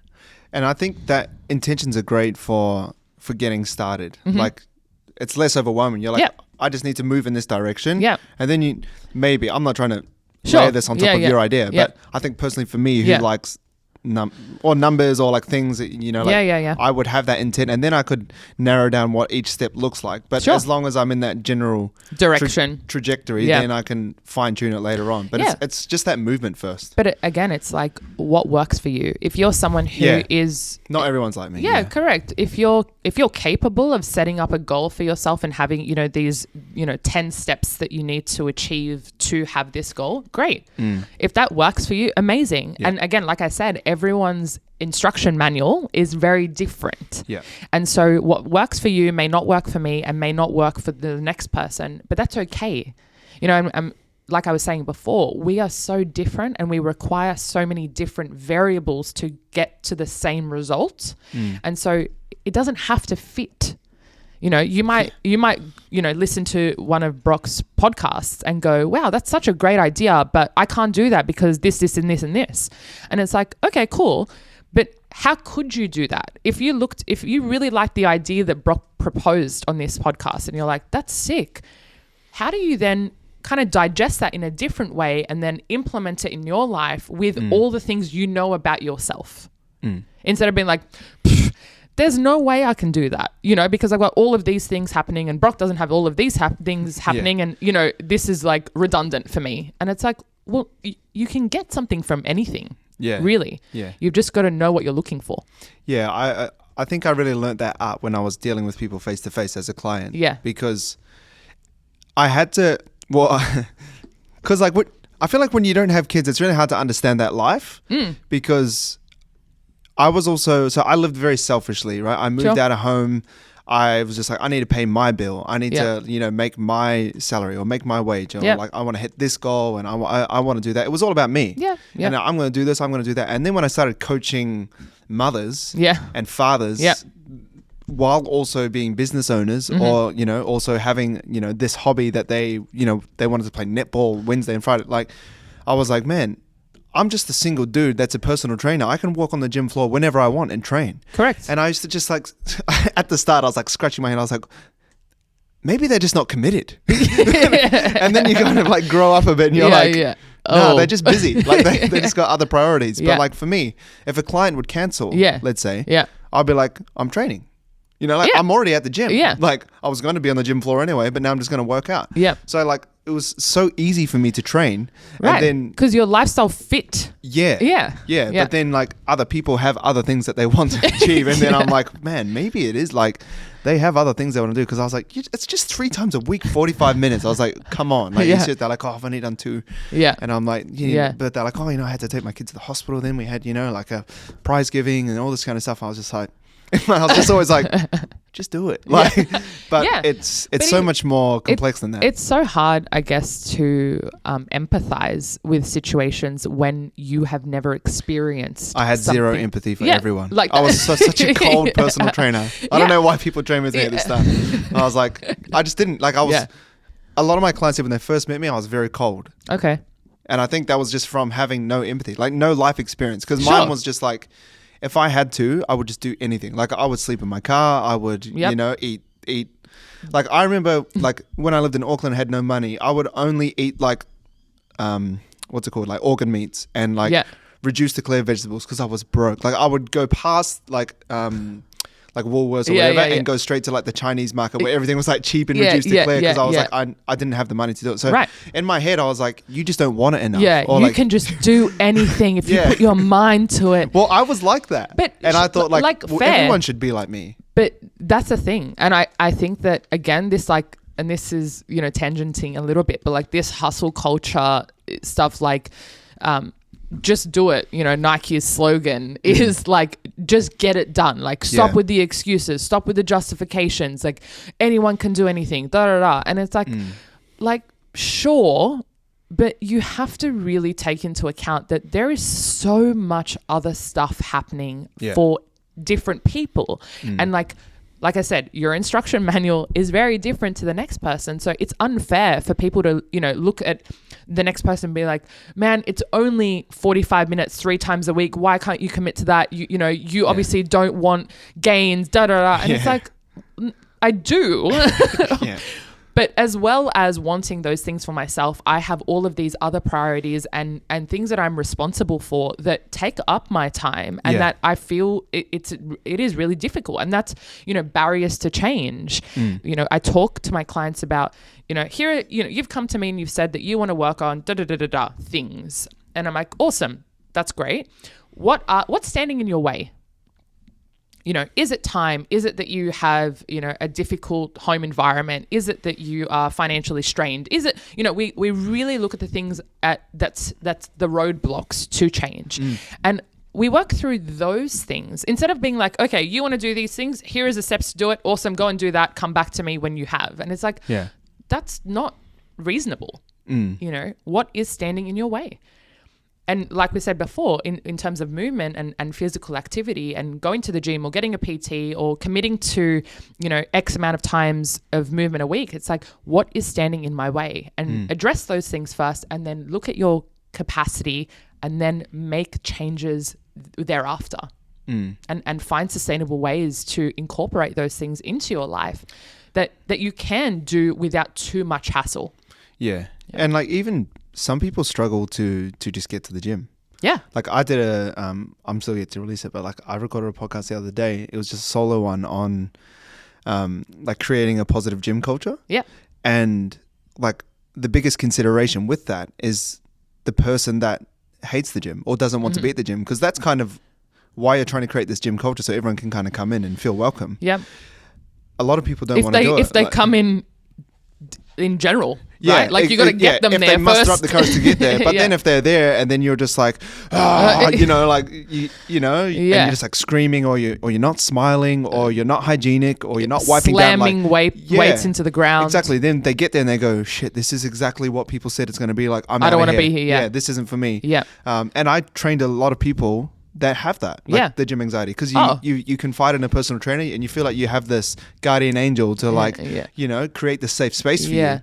B: And I think that intentions are great for getting started. Like, it's less overwhelming. You're like, I just need to move in this direction.
C: Yeah.
B: And then I'm not trying to layer this on top of your idea, but I think personally for me, who likes numbers or like things that, I would have that intent, and then I could narrow down what each step looks like. But as long as I'm in that general
C: direction
B: trajectory, then I can fine tune it later on. But it's just that movement first.
C: But again, it's like what works for you. If you're someone who is
B: not everyone's like me.
C: Yeah, correct. If you're capable of setting up a goal for yourself and having, these, 10 steps that you need to achieve to have this goal, great. If that works for you, amazing. And again, like I said, everyone's instruction manual is very different.
B: Yeah.
C: And so what works for you may not work for me and may not work for the next person, but that's okay. Like I was saying before, we are so different and we require so many different variables to get to the same result. And so it doesn't have to fit. You might listen to one of Brock's podcasts and go, wow, that's such a great idea, but I can't do that because this, and this, and this. And it's like, okay, cool. But how could you do that? If you really like the idea that Brock proposed on this podcast and you're like, that's sick. How do you then kind of digest that in a different way and then implement it in your life with all the things you know about yourself? Instead of being like, there's no way I can do that, because I've got all of these things happening and Brock doesn't have all of these things happening. And, this is like redundant for me. And it's like, well, you can get something from anything.
B: Yeah.
C: Really.
B: Yeah.
C: You've just got to know what you're looking for.
B: Yeah. I think I really learned that up when I was dealing with people face to face as a client.
C: Yeah.
B: Because I had to, because I feel like when you don't have kids, it's really hard to understand that life because I was also, so I lived very selfishly, right? I moved out of home. I was just like, I need to pay my bill. I need
C: Yeah.
B: to, you know, make my salary or make my wage. Or
C: Yeah.
B: like, I want to hit this goal and I want to do that. It was all about me.
C: Yeah. Yeah.
B: And I'm going to do this. I'm going to do that. And then when I started coaching mothers
C: Yeah.
B: and fathers,
C: Yeah.
B: while also being business owners or, you know, also having, you know, this hobby that they, you know, they wanted to play netball Wednesday and Friday. Like, I was like, man, I'm just a single dude that's a personal trainer. I can walk on the gym floor whenever I want and train.
C: Correct.
B: And I used to just like, at the start, I was like scratching my head. I was like, maybe they're just not committed. And then you kind of like grow up a bit and you're no, they're just busy. Like they just got other priorities. But like for me, if a client would cancel, let's say, I'll be like, I'm training. You know, like I'm already at the gym.
C: Yeah.
B: Like I was going to be on the gym floor anyway, but now I'm just going to work out.
C: Yeah.
B: So like it was so easy for me to train.
C: Right.
B: And then
C: because your lifestyle fit.
B: Yeah. But then like other people have other things that they want to achieve. And then I'm like, man, maybe it is like they have other things they want to do. Because I was like, it's just 3 times a week, 45 minutes. I was like, come on. Like you sit there like, oh, I've only done 2.
C: Yeah.
B: And I'm like, but they're like, oh, you know, I had to take my kids to the hospital. Then we had, you know, like a prize giving and all this kind of stuff. I was just like, I was just always like, just do it. Like, but it's so much more complex than that.
C: It's so hard, I guess, to empathize with situations when you have never experienced.
B: I had
C: something.
B: zero empathy for everyone.
C: Like
B: I was such a cold personal trainer. I don't know why people train with me at this time. I was like, I just didn't like. I was. A lot of my clients when they first met me, I was very cold.
C: Okay.
B: And I think that was just from having no empathy, like no life experience. Because mine was just like, if I had to, I would just do anything. Like I would sleep in my car. I would, you know, eat. Like I remember, like when I lived in Auckland, I had no money. I would only eat like, what's it called, like organ meats and like reduced to clear vegetables because I was broke. Like I would go past like Woolworths or whatever and go straight to like the Chinese market where everything was like cheap and reduced to clear because I was like, I didn't have the money to do it. So in my head, I was like, you just don't want it enough.
C: Yeah,
B: or
C: you
B: like,
C: can just do anything if you put your mind to it.
B: Well, I was like that. And I thought like well, everyone should be like me.
C: But that's the thing. And I think that, again, this like, and this is, you know, tangenting a little bit, but like this hustle culture stuff like, just do it, you know, Nike's slogan is like, just get it done. Like stop with the excuses, stop with the justifications. Like anyone can do anything, And it's like, sure, but you have to really take into account that there is so much other stuff happening for different people. And like I said, your instruction manual is very different to the next person. So it's unfair for people to, you know, look at the next person and be like, man, it's only 45 minutes 3 times a week. Why can't you commit to that? You know, you obviously don't want gains, And it's like, I do. But as well as wanting those things for myself, I have all of these other priorities and things that I'm responsible for that take up my time and that I feel it is really difficult. And that's, you know, barriers to change. You know, I talk to my clients about, you know, here, you know, you've come to me and you've said that you want to work on things. And I'm like, awesome. That's great. What's standing in your way? You know, is it time? Is it that you have, you know, a difficult home environment? Is it that you are financially strained? Is it, you know, we really look at the things that's the roadblocks to change. And we work through those things instead of being like, okay, you want to do these things. Here is the steps to do it. Awesome. Go and do that. Come back to me when you have. And it's like, that's not reasonable. You know, what is standing in your way? And like we said before, in terms of movement and physical activity and going to the gym or getting a PT or committing to, you know, X amount of times of movement a week, it's like, what is standing in my way? And address those things first and then look at your capacity and then make changes thereafter. And find sustainable ways to incorporate those things into your life that you can do without too much hassle.
B: Yeah. And like even some people struggle to just get to the gym.
C: Yeah.
B: Like I did I'm still yet to release it, but like I recorded a podcast the other day. It was just a solo one on like creating a positive gym culture.
C: Yeah.
B: And like the biggest consideration with that is the person that hates the gym or doesn't want to be at the gym, because that's kind of why you're trying to create this gym culture so everyone can kind of come in and feel welcome.
C: Yeah.
B: A lot of people don't want to do it.
C: If they come in in general. Right? Like you got to get them there first.
B: If they muster up the courage to get there, but then if they're there and then you're just like, you know, like and you're just like screaming, or you're not smiling, or you're not hygienic, or you're not wiping down,
C: slamming weights into the ground.
B: Exactly. Then they get there and they go, shit, this is exactly what people said it's going to be like. I
C: don't want to be here.
B: Yeah, this isn't for me.
C: Yeah.
B: And I trained a lot of people that have that, the gym anxiety, because you confide in a personal trainer and you feel like you have this guardian angel to create this safe space for you.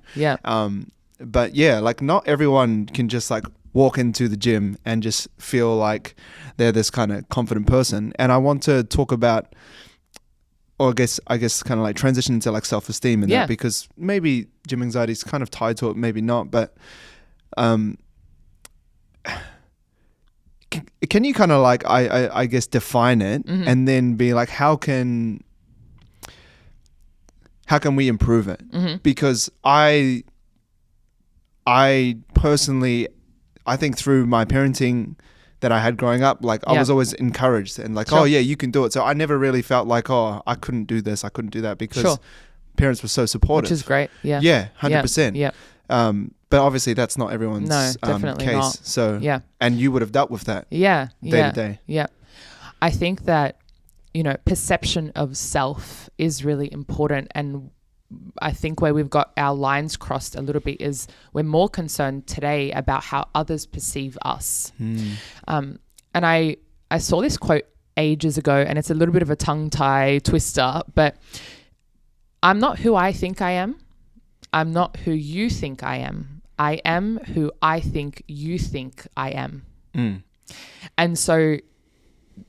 B: But like not everyone can just like walk into the gym and just feel like they're this kind of confident person. And I want to talk about, or I guess kind of like transition into like self-esteem and that, because maybe gym anxiety is kind of tied to it, maybe not, but can you kind of like I guess define it and then be like, how can we improve it? Because I personally, I think through my parenting that I had growing up, like I was always encouraged and like, oh yeah, you can do it. So I never really felt like, oh, I couldn't do this, I couldn't do that, because parents were so supportive.
C: Which is great. Yeah.
B: Yeah, 100%.
C: Yeah.
B: But obviously that's not everyone's
C: definitely
B: case.
C: Not.
B: So and you would have dealt with that.
C: Day
B: to day.
C: Yeah. I think that, perception of self is really important, and I think where we've got our lines crossed a little bit is we're more concerned today about how others perceive us. And I saw this quote ages ago, and it's a little bit of a tongue tie twister, but I'm not who I think I am. I'm not who you think I am. I am who I think you think I am. And so,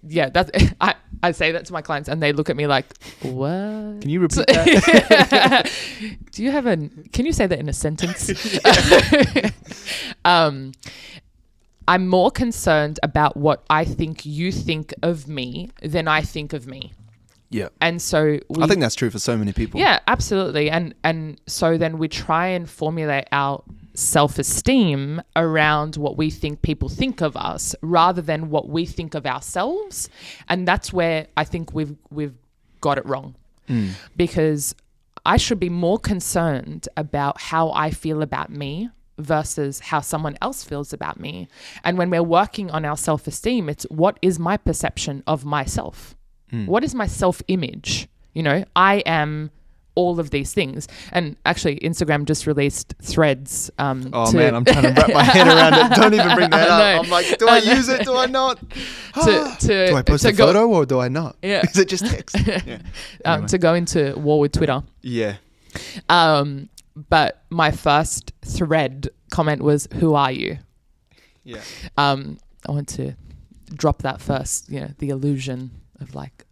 C: that's I say that to my clients and they look at me like, what?
B: Can you repeat that?
C: Can you say that in a sentence? I'm more concerned about what I think you think of me than I think of me.
B: Yeah.
C: And so
B: I think that's true for so many people.
C: Yeah, absolutely. And so then we try and formulate our self-esteem around what we think people think of us rather than what we think of ourselves. And that's where I think we've got it wrong. Because I should be more concerned about how I feel about me versus how someone else feels about me. And when we're working on our self-esteem, it's what is my perception of myself? What is my self-image? I am all of these things. And actually, Instagram just released threads.
B: Man, I'm trying to wrap my head around it. Don't even bring that up. I'm like, do I use it? Do I not? Do I post a photo or do I not?
C: Yeah.
B: Is it just text? Yeah.
C: Anyway. To go into war with Twitter.
B: Yeah.
C: But my first thread comment was, "Who are you?"
B: Yeah.
C: I want to drop that first. The illusion of like,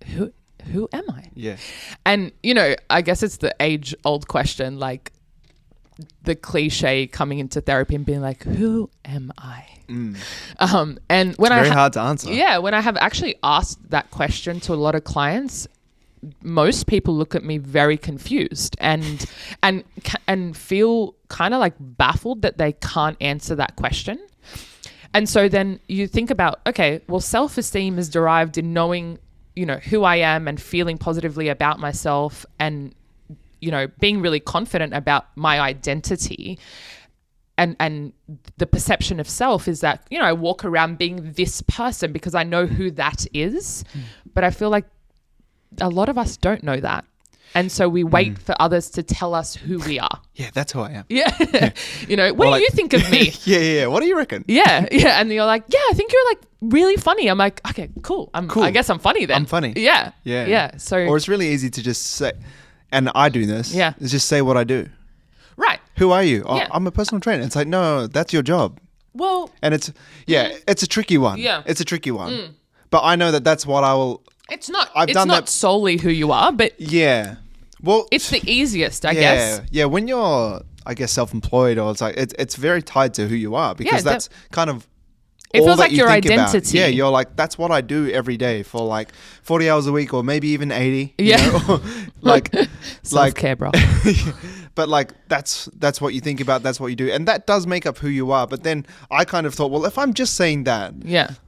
C: who am I?
B: Yeah.
C: And, I guess it's the age-old question, like the cliche coming into therapy and being like, who am I? And when
B: it's very hard to answer.
C: Yeah. When I have actually asked that question to a lot of clients, most people look at me very confused and feel kind of like baffled that they can't answer that question. And so then you think about, okay, well, self-esteem is derived in knowing, who I am and feeling positively about myself and, being really confident about my identity. And the perception of self is that, I walk around being this person because I know who that is. But I feel like a lot of us don't know that. And so we wait for others to tell us who we are.
B: Yeah, that's who I am.
C: Yeah. What do you think of me?
B: Yeah. What do you reckon?
C: Yeah. And you're like, yeah, I think you're like really funny. I'm like, okay, cool. I guess I'm funny then.
B: I'm funny.
C: Yeah.
B: Yeah.
C: So,
B: or it's really easy to just say, and I do this.
C: Yeah.
B: Is just say what I do.
C: Right.
B: Who are you?
C: Yeah.
B: I'm a personal trainer. It's like, no, that's your job.
C: Well.
B: And it's a tricky one.
C: Yeah.
B: It's a tricky one. But I know that's what I will.
C: It's not.
B: It's not
C: solely who you are, but
B: yeah. Well,
C: it's the easiest, I guess.
B: Yeah. When you're, I guess, self-employed, or it's like it's very tied to who you are because that's kind of.
C: It feels like your
B: identity.
C: About.
B: Yeah, you're like, that's what I do every day for like 40 hours a week or maybe even 80.
C: Yeah.
B: Like
C: self-care, bro.
B: but like that's what you think about, that's what you do, and that does make up who you are. But then I kind of thought, well, if I'm just saying that,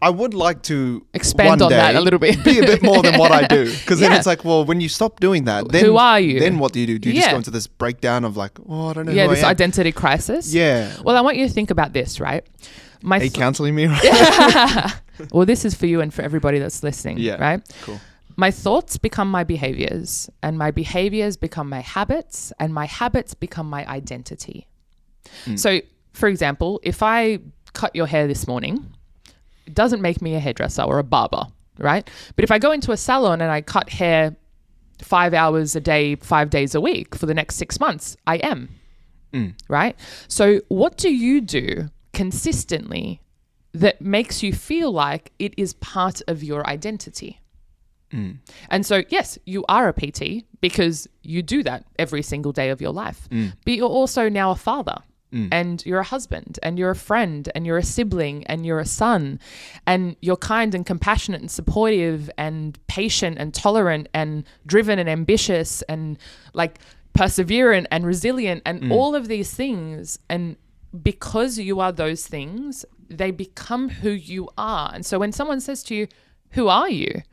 B: I would like to
C: expand on that a little bit,
B: be a bit more than what I do, because then it's like, well, when you stop doing that, then
C: who are you?
B: Then what do? Do you just go into this breakdown of like, oh, I don't know.
C: Yeah, this identity crisis.
B: Yeah.
C: Well, I want you to think about this, right?
B: Are you counseling me? Right?
C: Well, this is for you and for everybody that's listening.
B: Yeah.
C: Right.
B: Cool.
C: My thoughts become my behaviors, and my behaviors become my habits, and my habits become my identity. So, for example, if I cut your hair this morning, it doesn't make me a hairdresser or a barber, right? But if I go into a salon and I cut hair 5 hours a day, 5 days a week for the next 6 months, I am, right? So what do you do consistently that makes you feel like it is part of your identity? And so, yes, you are a PT because you do that every single day of your life. But you're also now a father, and you're a husband, and you're a friend, and you're a sibling, and you're a son, and you're kind and compassionate and supportive and patient and tolerant and driven and ambitious and like perseverant and resilient and all of these things. And because you are those things, they become who you are. And so when someone says to you, "Who are you?"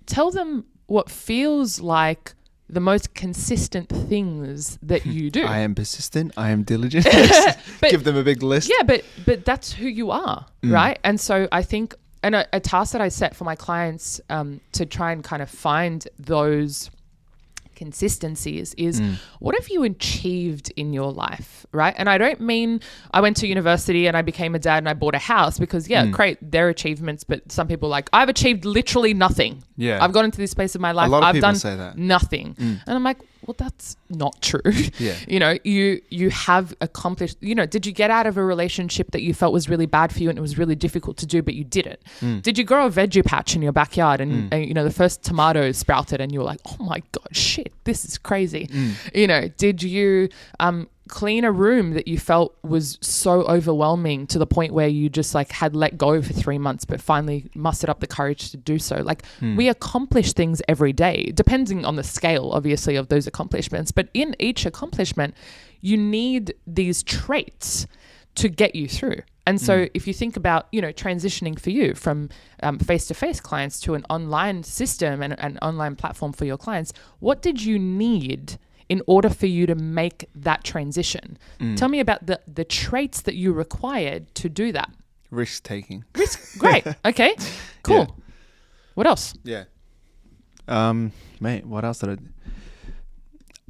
C: tell them what feels like the most consistent things that you do.
B: I am persistent. I am diligent. Give them a big list.
C: Yeah, but that's who you are, right? And so I think, and a task that I set for my clients to try and kind of find those consistencies is what have you achieved in your life, right? And I don't mean I went to university and I became a dad and I bought a house, because great, they're achievements, but some people are like, I've achieved literally nothing.
B: Yeah.
C: I've got into this space of my life.
B: A lot of
C: I've
B: people
C: done
B: say that.
C: nothing. And I'm like, well, that's not true.
B: Yeah.
C: You know, you have accomplished, you know, did you get out of a relationship that you felt was really bad for you and it was really difficult to do, but you did it? Did you grow a veggie patch in your backyard and you know, the first tomatoes sprouted and you were like, oh my God, shit, this is crazy. You know, did you clean a room that you felt was so overwhelming to the point where you just like had let go for 3 months, but finally mustered up the courage to do so? Like we accomplish things every day, depending on the scale, obviously, of those accomplishments. But in each accomplishment, you need these traits to get you through. And so if you think about, you know, transitioning for you from face-to-face clients to an online system and an online platform for your clients, what did you need in order for you to make that transition? Tell me about the traits that you required to do that.
B: Risk taking.
C: Great. Okay. Cool.
B: Yeah.
C: What else?
B: Yeah. Mate, what else did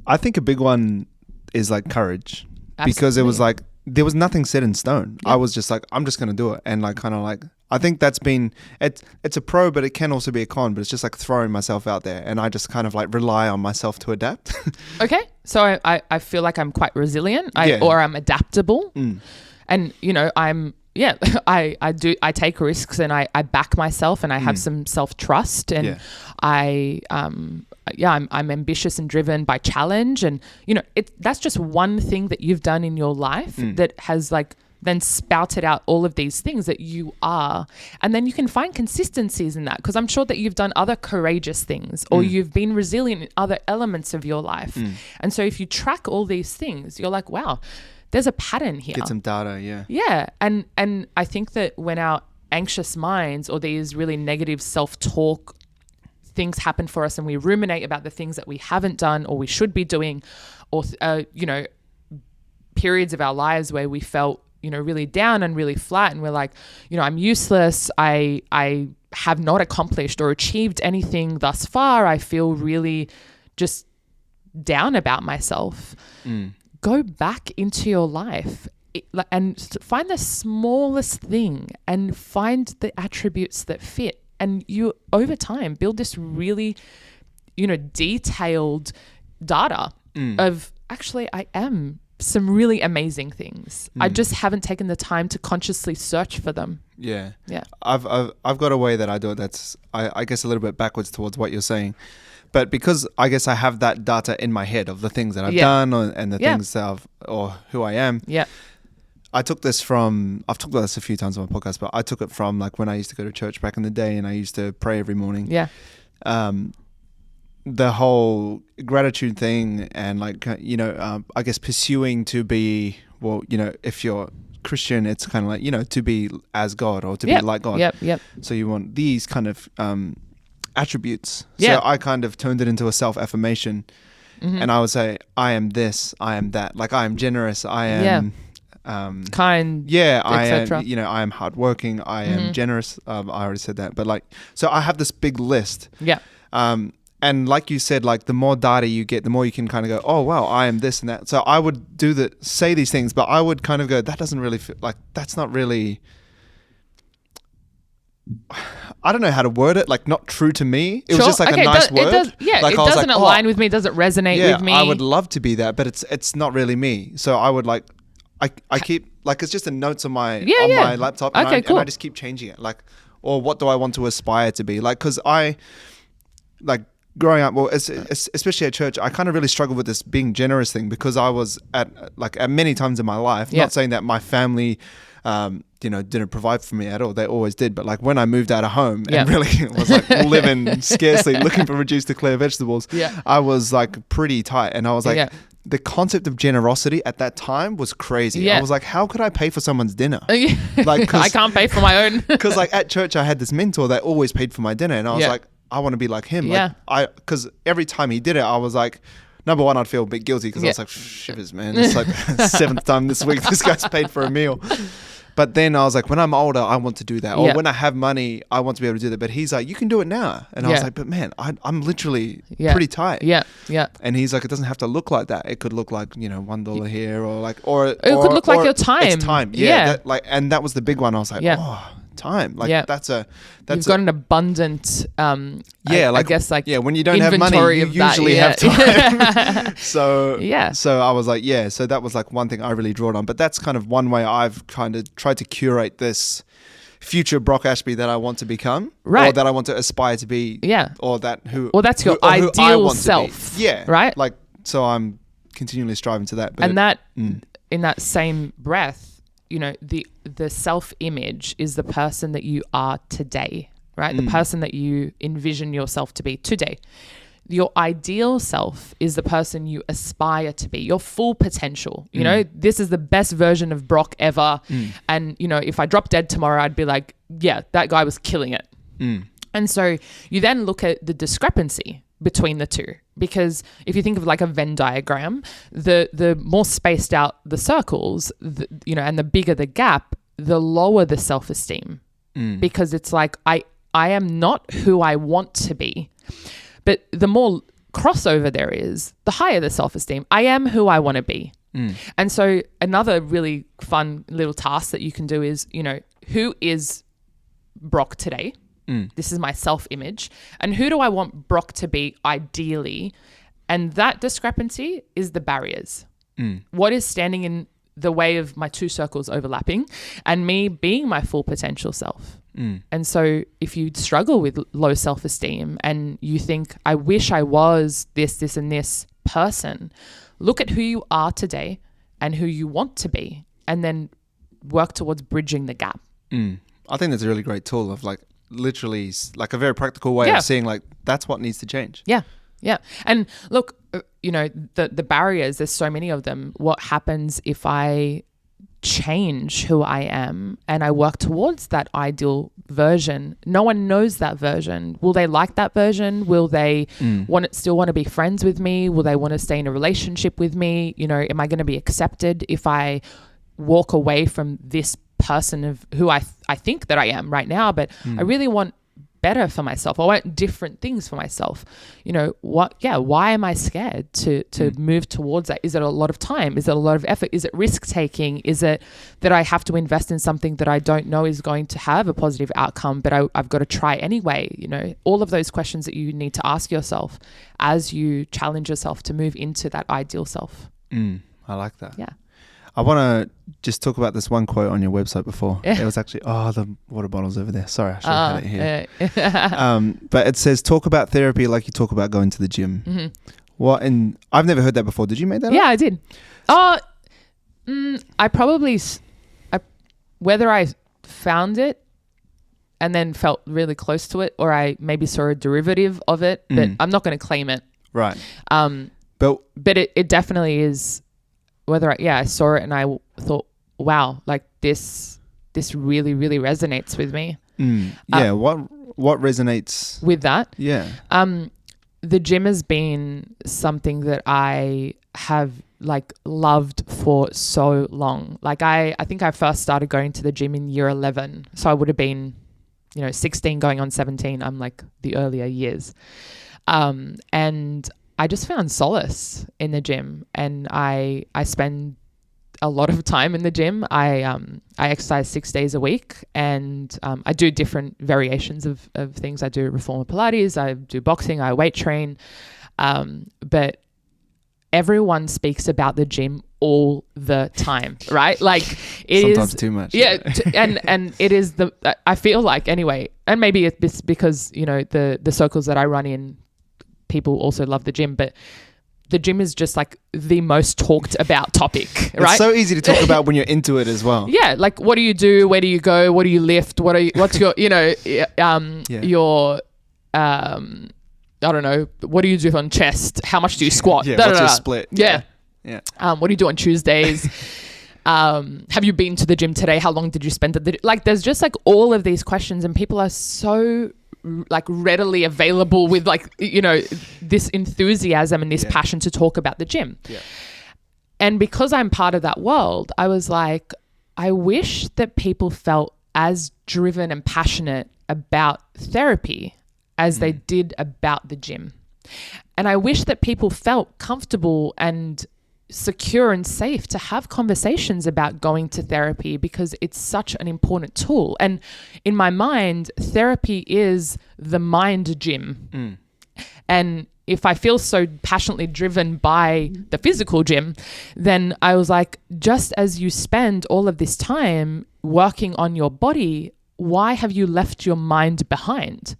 B: I think a big one is like courage.
C: Absolutely.
B: Because it was like, there was nothing set in stone. I was just like, I'm just going to do it. And like, kind of like, I think that's been, it's a pro, but it can also be a con, but it's just like throwing myself out there. And I just kind of like rely on myself to adapt.
C: Okay. So I feel like I'm quite resilient or I'm adaptable. And, you know, I take risks and I back myself and I have some self-trust and I'm ambitious and driven by challenge. And, you know, that's just one thing that you've done in your life that has like then spouted out all of these things that you are. And then you can find consistencies in that, because I'm sure that you've done other courageous things or you've been resilient in other elements of your life. And so if you track all these things, you're like, wow, there's a pattern here.
B: Get some data, yeah.
C: Yeah. And I think that when our anxious minds or these really negative self-talk things happen for us and we ruminate about the things that we haven't done or we should be doing, or, you know, periods of our lives where we felt, you know, really down and really flat and we're like, you know, I'm useless. I have not accomplished or achieved anything thus far. I feel really just down about myself. Go back into your life and find the smallest thing and find the attributes that fit. And you, over time, build this really, you know, detailed data of actually I am some really amazing things. I just haven't taken the time to consciously search for them.
B: Yeah.
C: Yeah.
B: I've got a way that I do it that's, I guess, a little bit backwards towards what you're saying. But because I guess I have that data in my head of the things that I've done and the things that or who I am.
C: Yeah.
B: I took this from, I've talked about this a few times on my podcast, but I took it from like when I used to go to church back in the day and I used to pray every morning.
C: Yeah.
B: the whole gratitude thing and like, I guess pursuing to be, well, if you're Christian, it's kind of like, to be as God or to be like God.
C: Yep.
B: So you want these kind of attributes.
C: Yeah.
B: So I kind of turned it into a self-affirmation. And I would say, I am this, I am that. Like, I am generous, I am
C: kind.
B: Yeah, I am, I am hardworking, I am generous. I already said that. But like, so I have this big list.
C: Yeah.
B: And like you said, like the more data you get, the more you can kind of go, oh, wow, I am this and that. So I would say these things, but I would kind of go, that doesn't really feel like, that's not really, I don't know how to word it, like not true to me. It was just like a nice word.
C: It doesn't align with me. Does it resonate with me?
B: I would love to be that, but it's not really me. So I would like, I keep, like it's just the notes on my my laptop and, and I just keep changing it. Like, or what do I want to aspire to be? Like, because I, like growing up, well, especially at church, I kind of really struggled with this being generous thing because I was at many times in my life, not saying that my family, didn't provide for me at all. They always did. But like when I moved out of home and really was like living scarcely, looking for reduced to clear vegetables, I was like pretty tight. And I was like, the concept of generosity at that time was crazy. I was like, how could I pay for someone's dinner? Like,
C: I can't pay for my own.
B: Because like at church, I had this mentor that always paid for my dinner. And I was like, I want to be like him. Because every time he did it, I was like, number one, I'd feel a bit guilty because I was like, shivers, man. It's like the 7th time this week this guy's paid for a meal. But then I was like, when I'm older, I want to do that. Or when I have money, I want to be able to do that. But he's like, you can do it now. And I was like, but man, I'm literally pretty tight.
C: Yeah.
B: And he's like, it doesn't have to look like that. It could look like, $1 here or like, or
C: it could look like your time.
B: It's time. Yeah. And that was the big one. I was like, time. Like that's
C: you've got an abundant when you
B: don't have money you usually have time. so I was like, so that was like one thing I really drawed on. But that's kind of one way I've kind of tried to curate this future Brock Ashby that I want to become, or that I want to aspire to be, or that's your ideal self, right? Like, so I'm continually striving to that. But
C: and that in that same breath, the self-image is the person that you are today, right? The person that you envision yourself to be today. Your ideal self is the person you aspire to be, your full potential. This is the best version of Brock ever. And, if I drop dead tomorrow, I'd be like, yeah, that guy was killing it. And so you then look at the discrepancy between the two, because if you think of like a Venn diagram, the more spaced out the circles, and the bigger the gap, the lower the self-esteem, because it's like I am not who I want to be, but the more crossover there is, the higher the self-esteem. I am who I want to be. And so another really fun little task that you can do is, who is Brock today? This is my self-image. And who do I want Brock to be ideally? And that discrepancy is the barriers. What is standing in the way of my two circles overlapping and me being my full potential self? And so if you struggle with low self-esteem and you think, I wish I was this, and this person, look at who you are today and who you want to be, and then work towards bridging the gap.
B: I think that's a really great tool of like, literally like a very practical way of seeing like that's what needs to change. And look, the barriers, there's so many of them. What happens if I change who I am and I work towards that ideal version? No one knows that version. Will they like that version? Will they still want to be friends with me? Will they want to stay in a relationship with me? Am I going to be accepted if I walk away from this person of who I think that I am right now, but I really want better for myself. I want different things for myself. Why am I scared to move towards that? Is it a lot of time? Is it a lot of effort? Is it risk taking? Is it that I have to invest in something that I don't know is going to have a positive outcome, but I've got to try anyway? All of those questions that you need to ask yourself as you challenge yourself to move into that ideal self. I like that.
C: Yeah.
B: I want to just talk about this one quote on your website before. It was actually, the water bottle's over there. Sorry, I should have had it here. But it says, talk about therapy like you talk about going to the gym. What? And I've never heard that before. Did you make that up?
C: Yeah, I did. I probably, whether I found it and then felt really close to it, or I maybe saw a derivative of it, but I'm not going to claim it.
B: Right.
C: But it definitely is, whether I saw it and I thought, wow, like this really, really resonates with me.
B: Yeah. What resonates
C: with that?
B: Yeah.
C: The gym has been something that I have like loved for so long. Like I think I first started going to the gym in year 11. So I would have been, 16 going on 17. I'm like the earlier years. And I just found solace in the gym, and I spend a lot of time in the gym. I exercise 6 days a week, and I do different variations of things. I do reformer Pilates, I do boxing, I weight train. But everyone speaks about the gym all the time, right? Like
B: sometimes too much.
C: Yeah. And it is I feel like anyway, and maybe it's because, the circles that I run in, people also love the gym, but the gym is just like the most talked about topic, right?
B: It's so easy to talk about when you're into it as well.
C: Yeah. Like, what do you do? Where do you go? What do you lift? What's your, your, I don't know, what do you do on chest? How much do you squat?
B: Yeah, what's your split?
C: Yeah.
B: Yeah.
C: What do you do on Tuesdays? Have you been to the gym today? How long did you spend at the, like, there's just like all of these questions, and people are so like readily available with like, this enthusiasm and this passion to talk about the gym.
B: Yeah.
C: And because I'm part of that world, I was like, I wish that people felt as driven and passionate about therapy as they did about the gym. And I wish that people felt comfortable and secure and safe to have conversations about going to therapy, because it's such an important tool. And in my mind, therapy is the mind gym. And if I feel so passionately driven by the physical gym, then I was like, just as you spend all of this time working on your body, why have you left your mind behind?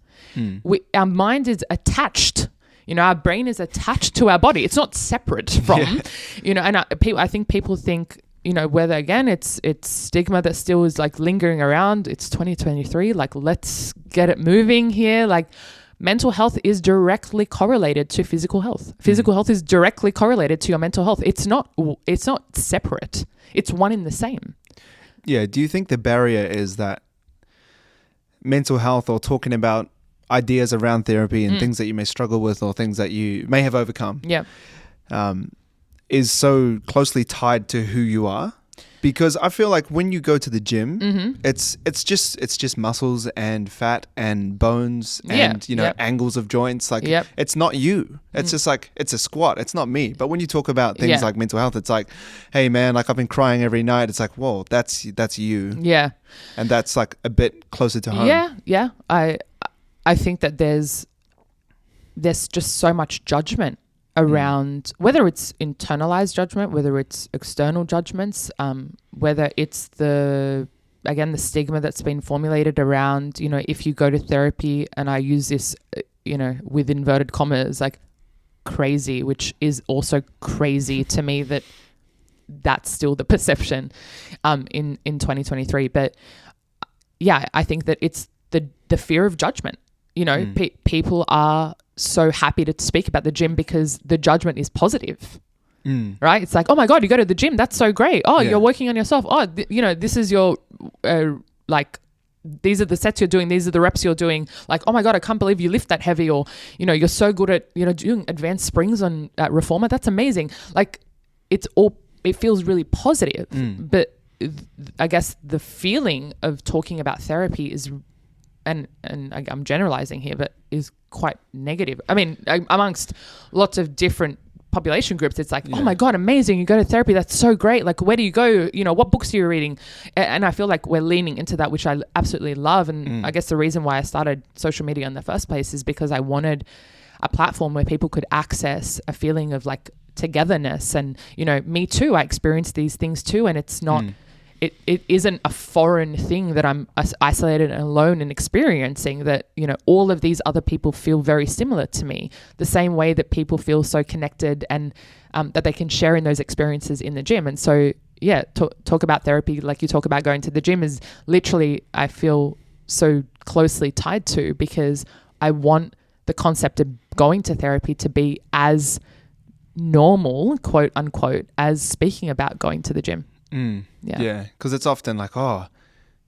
C: Our mind is attached. Our brain is attached to our body. It's not separate from, and I think people think, whether again, it's stigma that still is like lingering around. It's 2023. Like, let's get it moving here. Like, mental health is directly correlated to physical health. Physical health is directly correlated to your mental health. It's not separate. It's one in the same.
B: Yeah. Do you think the barrier is that mental health, or talking about ideas around therapy and things that you may struggle with, or things that you may have overcome, is so closely tied to who you are? Because I feel like when you go to the gym, it's just muscles and fat and bones and angles of joints. Like it's not you. It's just like, it's a squat. It's not me. But when you talk about things like mental health, it's like, hey man, like I've been crying every night. It's like, whoa, that's you. Yeah. And that's like a bit closer to home.
C: Yeah. Yeah. I think that there's just so much judgment around, whether it's internalized judgment, whether it's external judgments, whether it's the stigma that's been formulated around, if you go to therapy, and I use this, with inverted commas, like crazy, which is also crazy to me that that's still the perception in 2023. But yeah, I think that it's the fear of judgment. People are so happy to speak about the gym because the judgment is positive, right? It's like, oh my God, you go to the gym. That's so great. Oh, you're working on yourself. Oh, this is your, these are the sets you're doing. These are the reps you're doing. Like, oh my God, I can't believe you lift that heavy. Or, you're so good at, doing advanced springs on reformer. That's amazing. Like it feels really positive, but I guess the feeling of talking about therapy is, and I'm generalizing here, but is quite negative. I mean, amongst lots of different population groups, it's like, oh my God, amazing. You go to therapy. That's so great. Like, where do you go? What books are you reading? And I feel like we're leaning into that, which I absolutely love. And I guess the reason why I started social media in the first place is because I wanted a platform where people could access a feeling of like togetherness. And, me too, I experienced these things too. And it's not, it isn't a foreign thing that I'm isolated and alone in experiencing, that, all of these other people feel very similar to me, the same way that people feel so connected and that they can share in those experiences in the gym. And so, talk about therapy like you talk about going to the gym is literally, I feel, so closely tied to, because I want the concept of going to therapy to be as normal, quote unquote, as speaking about going to the gym.
B: Yeah. Because it's often like, oh,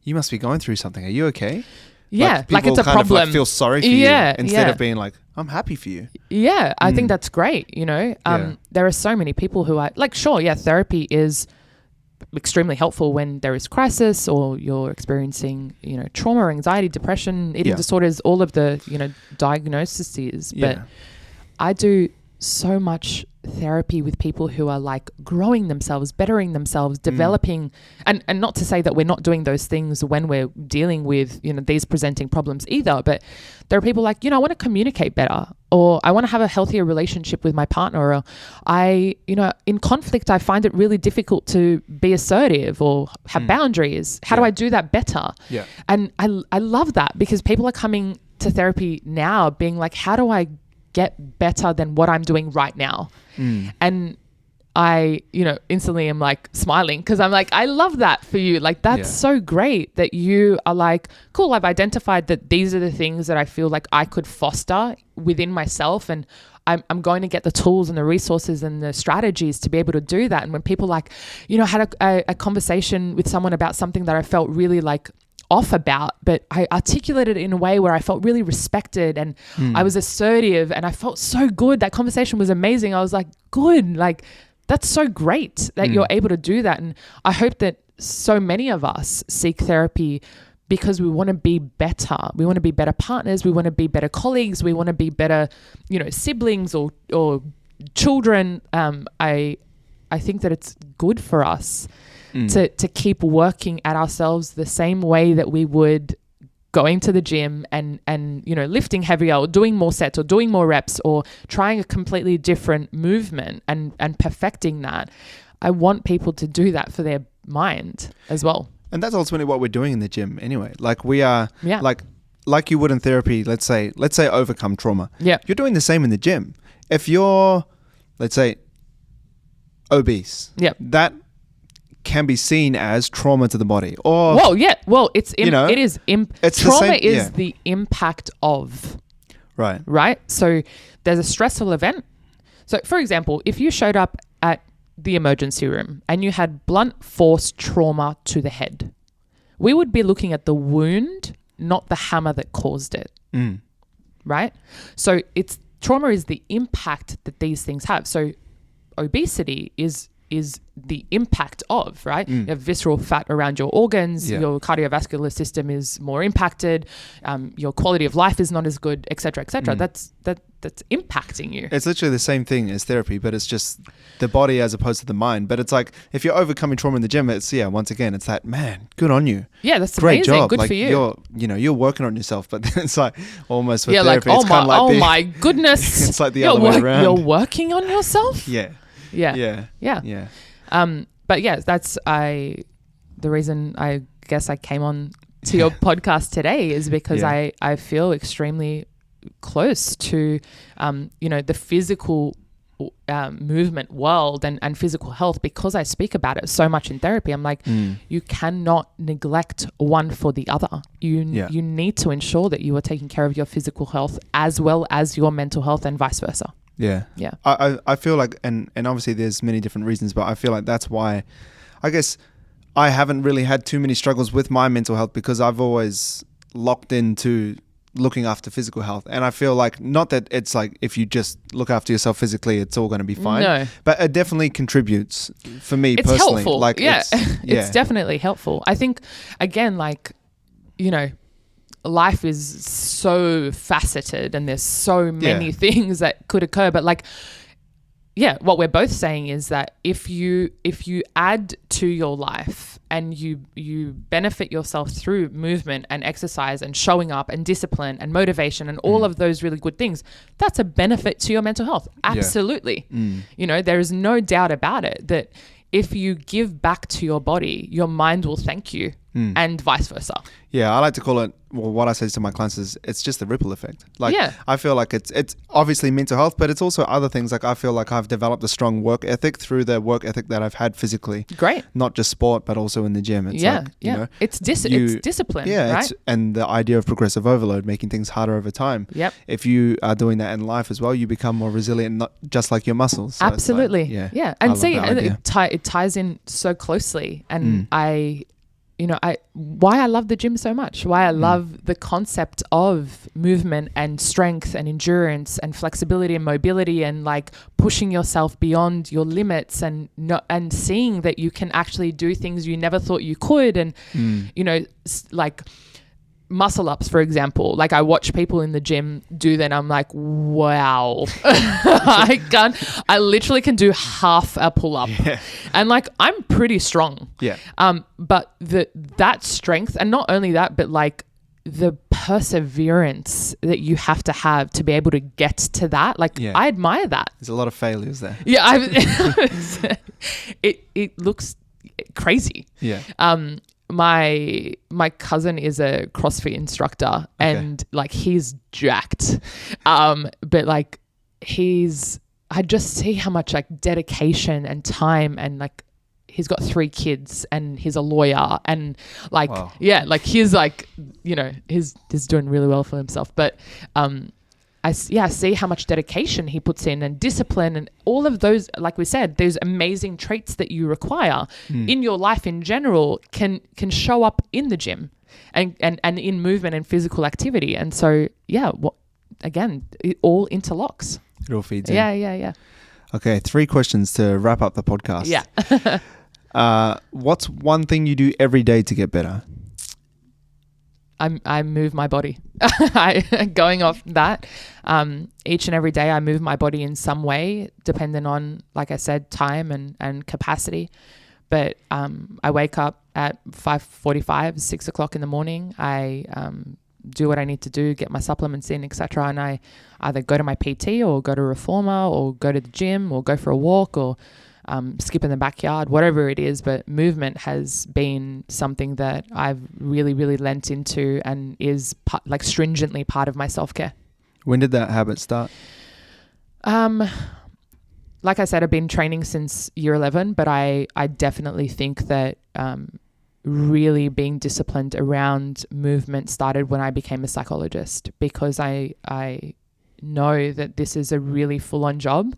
B: you must be going through something. Are you okay?
C: Yeah.
B: Like
C: it's a
B: kind
C: problem.
B: Of like feel sorry for you instead of being like, I'm happy for you.
C: Yeah. I think that's great. You know, there are so many people who are like, sure. Yeah. Therapy is extremely helpful when there is crisis or you're experiencing, you know, trauma, anxiety, depression, eating disorders, all of the, you know, diagnoses. But I do so much therapy with people who are like growing themselves, bettering themselves, developing, and not to say that we're not doing those things when we're dealing with, you know, these presenting problems either, but there are people like, you know, I want to communicate better, or I want to have a healthier relationship with my partner, or I, you know, in conflict, I find it really difficult to be assertive or have boundaries. How do I do that better? Yeah. And I love that, because people are coming to therapy now being like, how do I get better than what I'm doing right now? And I, you know, instantly am like smiling, because I'm like, I love that for you. Like, that's so great that you are like, cool, I've identified that these are the things that I feel like I could foster within myself, and I'm going to get the tools and the resources and the strategies to be able to do that. And when people like, you know, had a conversation with someone about something that I felt really like off about, but I articulated it in a way where I felt really respected, and I was assertive, and I felt so good. That conversation was amazing. I was like, good, like that's so great that you're able to do that. And I hope that so many of us seek therapy because we want to be better. We want to be better partners. We want to be better colleagues. We want to be better, you know, siblings or children. I think that it's good for us to keep working at ourselves the same way that we would going to the gym and you know, lifting heavier or doing more sets or doing more reps or trying a completely different movement and perfecting that. I want people to do that for their mind as well.
B: And that's ultimately what we're doing in the gym anyway. Like we are like you would in therapy, let's say overcome trauma. Yeah. You're doing the same in the gym. If you're, let's say, obese, that can be seen as trauma to the body. Or
C: it's trauma is the impact of. Right? So there's a stressful event. So for example, if you showed up at the emergency room and you had blunt force trauma to the head, we would be looking at the wound, not the hammer that caused it. Right? So trauma is the impact that these things have. So obesity is the impact of, right? You have visceral fat around your organs, your cardiovascular system is more impacted, your quality of life is not as good, et cetera, et cetera. That's impacting you.
B: It's literally the same thing as therapy, but it's just the body as opposed to the mind. But it's like, if you're overcoming trauma in the gym, it's, once again, it's that, man, good on you.
C: Yeah, that's
B: great
C: amazing.
B: Job.
C: Good
B: like
C: for you.
B: You're working on yourself, but then it's like almost with
C: like,
B: therapy, it's kind of like
C: my goodness.
B: It's like the other way around.
C: You're working on yourself?
B: Yeah.
C: But yeah, that's the reason I guess I came on to your podcast today is because I feel extremely close to the physical movement world and physical health, because I speak about it so much in therapy. I'm like, you cannot neglect one for the other. You need to ensure that you are taking care of your physical health as well as your mental health, and vice versa.
B: Yeah. I feel like, and obviously there's many different reasons, but I feel like that's why I guess I haven't really had too many struggles with my mental health, because I've always locked into looking after physical health. And I feel like, not that it's like if you just look after yourself physically, it's all going to be fine. No. But it definitely contributes for me personally.
C: It's helpful.
B: Like,
C: it's definitely helpful. I think, again, like, life is so faceted and there's so many things that could occur. But like, what we're both saying is that if you add to your life and you benefit yourself through movement and exercise and showing up and discipline and motivation and all of those really good things, that's a benefit to your mental health. Absolutely. There is no doubt about it that if you give back to your body, your mind will thank you. and vice versa.
B: Yeah, I like to call it, well, what I say to my clients is it's just the ripple effect. Like,
C: Yeah.
B: I feel like it's obviously mental health, but it's also other things. Like, I feel like I've developed a strong work ethic through the work ethic that I've had physically.
C: Great.
B: Not just sport, but also in the gym. It's
C: Yeah,
B: like,
C: yeah.
B: you know,
C: It's discipline,
B: yeah,
C: right?
B: and the idea of progressive overload, making things harder over time.
C: Yep.
B: If you are doing that in life as well, you become more resilient, not just like your muscles. So it's like,
C: Absolutely.
B: yeah.
C: Yeah.
B: I
C: And
B: love
C: see,
B: that idea.
C: it ties in so closely. And why I love the gym so much, why I love the concept of movement and strength and endurance and flexibility and mobility and like pushing yourself beyond your limits and seeing that you can actually do things you never thought you could. And, like muscle ups, for example, like I watch people in the gym do that. I'm like, wow, I literally can do half a pull up, and like I'm pretty strong.
B: Yeah.
C: But that strength, and not only that, but like the perseverance that you have to be able to get to that. Like I admire that.
B: There's a lot of failures there.
C: Yeah. It looks crazy.
B: Yeah.
C: My cousin is a CrossFit instructor, and like he's jacked, but like I just see how much like dedication and time, and like he's got 3 kids and he's a lawyer, and like like he's like, he's doing really well for himself, but I see how much dedication he puts in and discipline and all of those, like we said, those amazing traits that you require in your life in general can show up in the gym and in movement and physical activity. And so, again, it all interlocks.
B: It all feeds in.
C: Yeah.
B: Okay, 3 questions to wrap up the podcast.
C: Yeah.
B: What's one thing you do every day to get better?
C: I move my body. Going off that, each and every day I move my body in some way, depending on, like I said, time and capacity. But I wake up at 5:45, 6 o'clock in the morning. I do what I need to do, get my supplements in, etc. And I either go to my PT or go to a reformer or go to the gym or go for a walk or skip in the backyard, whatever it is. But movement has been something that I've really, really lent into and is stringently part of my self-care.
B: When did that habit start?
C: Like I said, I've been training since year 11, but I definitely think that really being disciplined around movement started when I became a psychologist, because I know that this is a really full-on job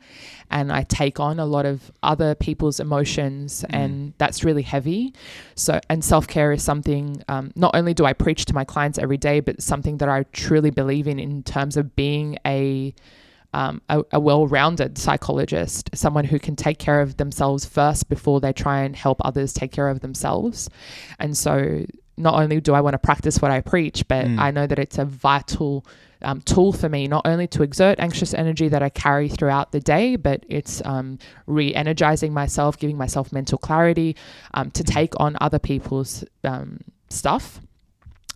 C: and I take on a lot of other people's emotions and that's really heavy. So, and self-care is something, not only do I preach to my clients every day, but something that I truly believe in terms of being a well-rounded psychologist, someone who can take care of themselves first before they try and help others take care of themselves. And so not only do I want to practice what I preach, but I know that it's a vital tool for me, not only to exert anxious energy that I carry throughout the day, but it's re-energizing myself, giving myself mental clarity to take on other people's stuff.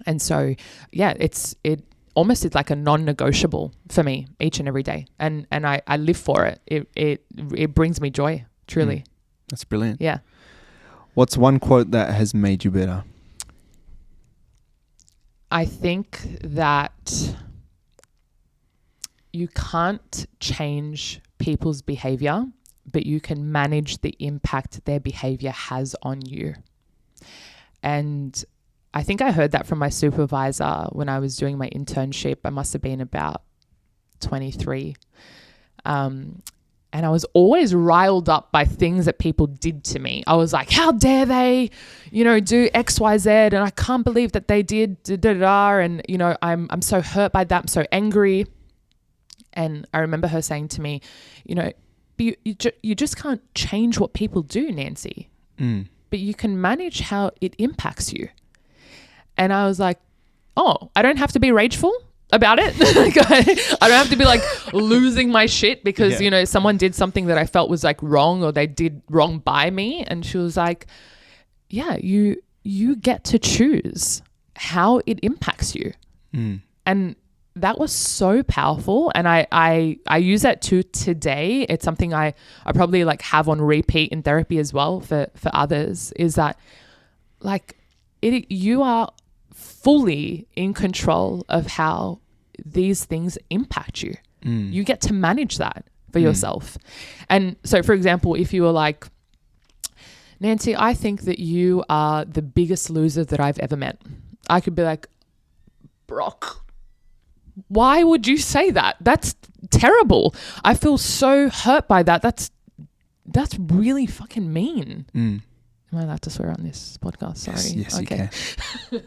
C: And so, it almost is like a non-negotiable for me each and every day. And I live for it. It brings me joy, truly.
B: That's brilliant.
C: Yeah.
B: What's one quote that has made you better?
C: I think that you can't change people's behavior, but you can manage the impact their behavior has on you. And I think I heard that from my supervisor when I was doing my internship. I must have been about 23. And I was always riled up by things that people did to me. I was like, how dare they, do X, Y, Z, and I can't believe that they did and I'm so hurt by that. I'm so angry. And I remember her saying to me, you just can't change what people do, Nancy, but you can manage how it impacts you. And I was like, oh, I don't have to be rageful about it. I don't have to be like losing my shit because, someone did something that I felt was like wrong or they did wrong by me. And she was like, yeah, you get to choose how it impacts you. And that was so powerful. And I use that to today. It's something I probably like have on repeat in therapy as well for others, is that like you are fully in control of how these things impact you. You get to manage that for yourself. And so, for example, if you were like, Nancy, I think that you are the biggest loser that I've ever met. I could be like, Brock, why would you say that? That's terrible. I feel so hurt by that. That's really fucking mean. Am I allowed to swear on this podcast? Sorry.
B: Yes, okay.
C: You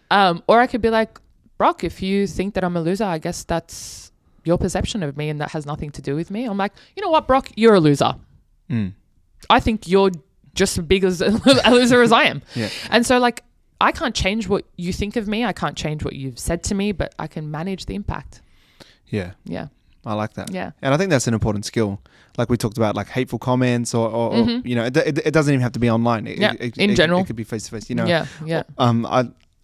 C: can. Or I could be like, Brock, if you think that I'm a loser, I guess that's your perception of me and that has nothing to do with me. I'm like, you know what, Brock, you're a loser. I think you're just as big as a loser as I am.
B: Yeah.
C: And so like, I can't change what you think of me. I can't change what you've said to me, but I can manage the impact.
B: Yeah.
C: Yeah.
B: I like that.
C: Yeah.
B: And I think that's an important skill. Like we talked about, like hateful comments or you know, it doesn't even have to be online.
C: In general.
B: It could be face to face, you know.
C: Yeah. Yeah.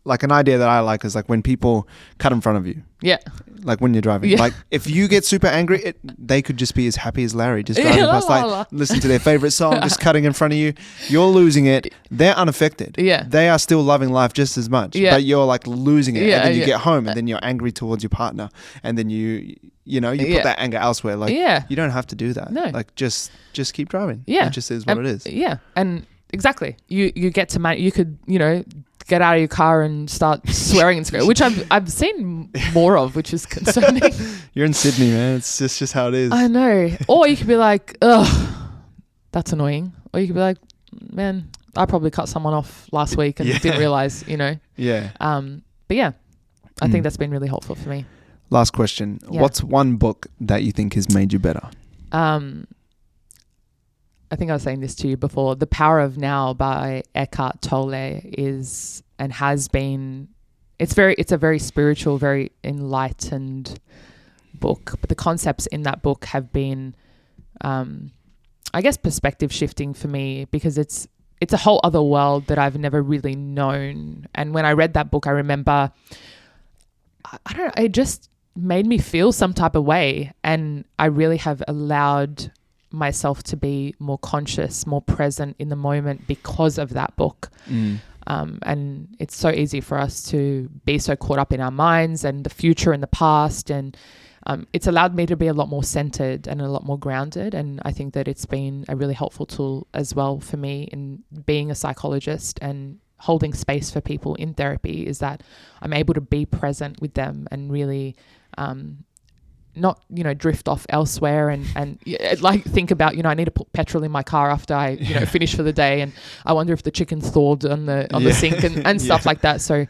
B: Like an idea that I like is like when people cut in front of you.
C: Yeah.
B: Like when you're driving.
C: Yeah.
B: Like if you get super angry, they could just be as happy as Larry, just driving past, like listen to their favorite song, just cutting in front of you. You're losing it. They're unaffected.
C: Yeah.
B: They are still loving life just as much.
C: Yeah.
B: But you're like losing it.
C: Yeah,
B: And then you get home and then you're angry towards your partner. And then you put that anger elsewhere. Like you don't have to do that.
C: No.
B: Like just keep driving.
C: Yeah.
B: It just is what it is.
C: Yeah. And exactly. You get to you could, get out of your car and start swearing and screaming, which I've seen more of, which is concerning.
B: You're in Sydney, man. It's just how it is.
C: I know. Or you could be like, ugh, that's annoying. Or you could be like, man, I probably cut someone off last week and didn't realize,
B: Yeah.
C: But yeah, I think that's been really helpful for me.
B: Last question.
C: Yeah.
B: What's one book that you think has made you better?
C: I think I was saying this to you before. The Power of Now by Eckhart Tolle is and has been. It's a very spiritual, very enlightened book. But the concepts in that book have been, I guess, perspective shifting for me because it's a whole other world that I've never really known. And when I read that book, I remember, I don't know, it just made me feel some type of way, and I really have allowed myself to be more conscious, more present in the moment because of that book. And it's so easy for us to be so caught up in our minds and the future and the past. And it's allowed me to be a lot more centered and a lot more grounded. And I think that it's been a really helpful tool as well for me in being a psychologist and holding space for people in therapy, is that I'm able to be present with them and really not, drift off elsewhere and like think about, I need to put petrol in my car after I, finish for the day. And I wonder if the chicken's thawed on the sink and stuff like that. So,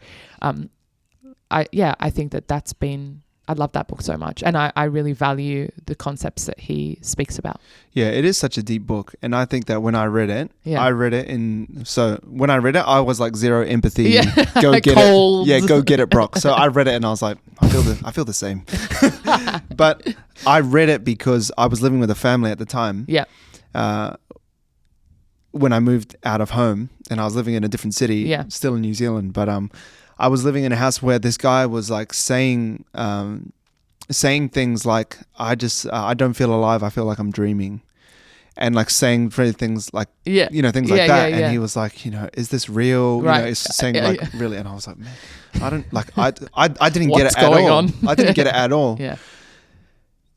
C: I think that's been, I love that book so much. And I really value the concepts that he speaks about.
B: Yeah, it is such a deep book. And I think that when I read it, when I read it, I was like zero empathy.
C: Yeah.
B: Go get
C: Cold.
B: it. Yeah, go get it, Brock. So I read it and I was like, I feel the same. But I read it because I was living with a family at the time.
C: Yeah.
B: When I moved out of home and I was living in a different city, still in New Zealand, but I was living in a house where this guy was like saying things like, I don't feel alive. I feel like I'm dreaming. And like saying things like, things like that. And he was like, is this real?
C: Right.
B: It's saying really. And I was like, man, I don't like, I didn't get it at all. I didn't get it at all.
C: Yeah.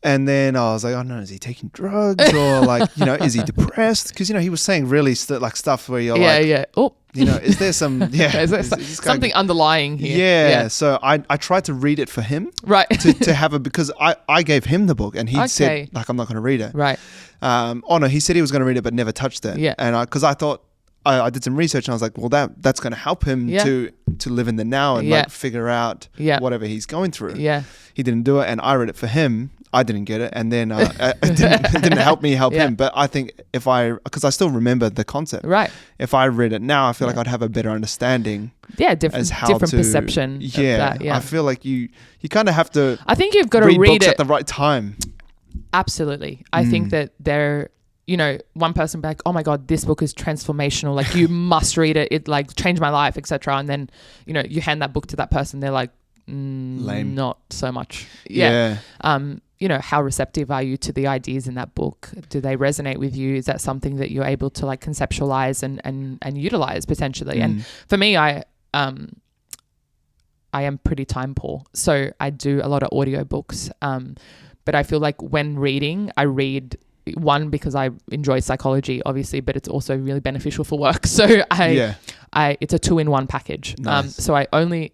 B: And then I was like, oh no, is he taking drugs or like, is he depressed? Because, he was saying really stuff where you're
C: Oh,
B: is there some,
C: is there something underlying here?
B: Yeah. So I tried to read it for him.
C: Right.
B: to have it because I gave him the book and he said like, I'm not going to read it.
C: Right.
B: He said he was going to read it, but never touched it.
C: Yeah.
B: And because I thought, I did some research and I was like, well, that's going to help him to live in the now and like figure out whatever he's going through.
C: Yeah.
B: He didn't do it and I read it for him. I didn't get it, and then it didn't help me help him. But I think because I still remember the concept.
C: Right.
B: If I read it now, I feel like I'd have a better understanding.
C: Yeah, different perception.
B: Yeah,
C: of that, yeah.
B: I feel like you kind of have to.
C: I think you've got to
B: read
C: read
B: books
C: it
B: at the right time.
C: Absolutely, I think that one person be like, oh my God, this book is transformational. Like you must read it. It like changed my life, etc. And then you hand that book to that person, they're like,
B: lame,
C: not so much.
B: Yeah.
C: how receptive are you to the ideas in that book? Do they resonate with you? Is that something that you're able to like conceptualize and utilize potentially? And for me, I am pretty time poor, so I do a lot of audiobooks. But I feel like when reading, I read one because I enjoy psychology, obviously, but it's also really beneficial for work. So it's a 2-in-1 package.
B: Nice.
C: So I only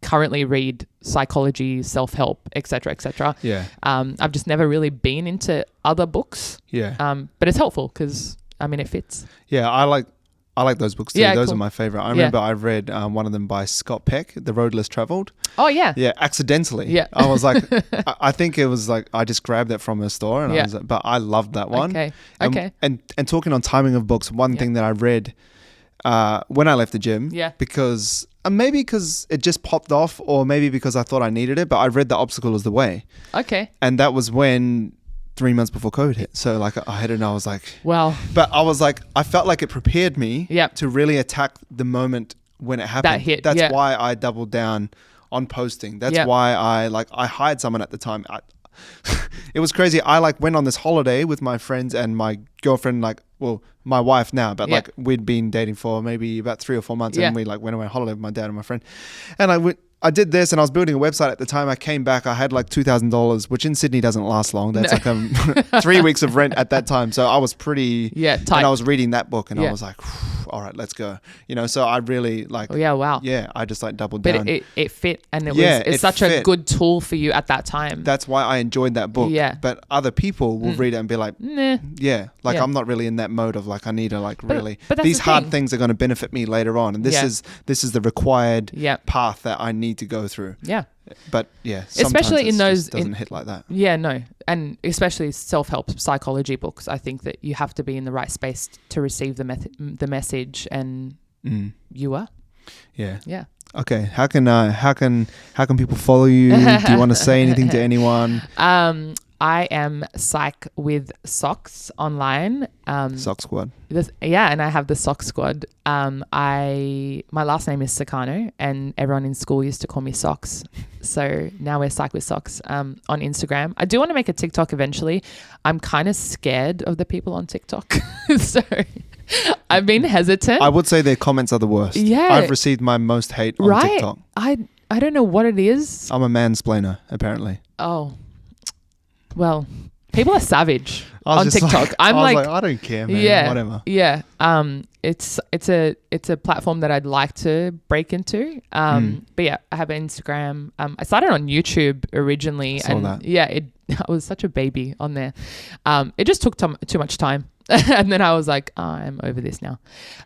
C: currently read psychology, self-help, etc., etc.
B: Yeah.
C: I've just never really been into other books.
B: Yeah.
C: But it's helpful because it fits.
B: Yeah, I like those books too.
C: Yeah,
B: Those
C: cool.
B: are my favorite. I remember I read one of them by Scott Peck, The Road Less Traveled.
C: Oh yeah.
B: Yeah, accidentally.
C: Yeah.
B: I was like, I think it was like I just grabbed it from a store, and I was like, but I loved that one.
C: Okay.
B: And talking on timing of books, one thing that I read when I left the gym, because maybe because it just popped off, or maybe because I thought I needed it, but I read The Obstacle Is the Way.
C: Okay.
B: And that was when 3 months before COVID hit. So like I had it and I was like,
C: well,
B: but I was like, I felt like it prepared me
C: Yep.
B: to really attack the moment when it happened.
C: That hit,
B: That's
C: yeah.
B: why I doubled down on posting. That's
C: Yep.
B: why I hired someone at the time. It was crazy. I like went on this holiday with my friends and my girlfriend, my wife now, but
C: Yep.
B: we'd been dating for maybe about 3 or 4 months,
C: Yeah.
B: and we went away on holiday with my dad and my friend. And I did this, and I was building a website at the time. I came back, I had like $2,000, which in Sydney doesn't last long. That's like 3 weeks of rent at that time. So I was pretty
C: tight.
B: And I was reading that book, and
C: Yeah.
B: I was like, all right, let's go. So I really
C: Oh yeah, wow.
B: yeah, I just like doubled
C: But
B: down.
C: it fit, and
B: it
C: it's such a
B: fit.
C: good tool for you at that time.
B: That's why I enjoyed that book.
C: Yeah.
B: But other people will read it and be like,
C: Nah.
B: yeah,
C: Yeah.
B: I'm not really in that mode of like I need to really.
C: but that's
B: These
C: the
B: hard
C: thing.
B: things are going to benefit me later on, and this is the required
C: Yep.
B: path that I need to go through.
C: Yeah.
B: But yeah,
C: Especially
B: sometimes
C: in those-
B: just doesn't hit like that.
C: Yeah, no. And especially self-help psychology books, I think that you have to be in the right space to receive the message, and you are.
B: Yeah.
C: Yeah.
B: Okay. How can people follow you? Do you want to say anything to anyone?
C: I am Psych with Socks online.
B: Sock Squad.
C: And I have the Sock Squad. My last name is Sokarno, and everyone in school used to call me Socks. So now we're Psych with Socks on Instagram. I do want to make a TikTok eventually. I'm kind of scared of the people on TikTok. So I've been hesitant.
B: I would say their comments are the worst.
C: Yeah.
B: I've received my most hate on
C: right?
B: TikTok.
C: I don't know what it is.
B: I'm a mansplainer, apparently.
C: Oh. Well, people are savage
B: I was
C: on
B: just
C: TikTok.
B: I
C: I'm
B: was
C: like,
B: I don't care, man.
C: yeah,
B: Whatever.
C: Yeah. It's a platform that I'd like to break into. But yeah, I have an Instagram. I started on YouTube originally,
B: Saw that.
C: Yeah, I was such a baby on there. It just took too much time, and then I was like, I'm over this now.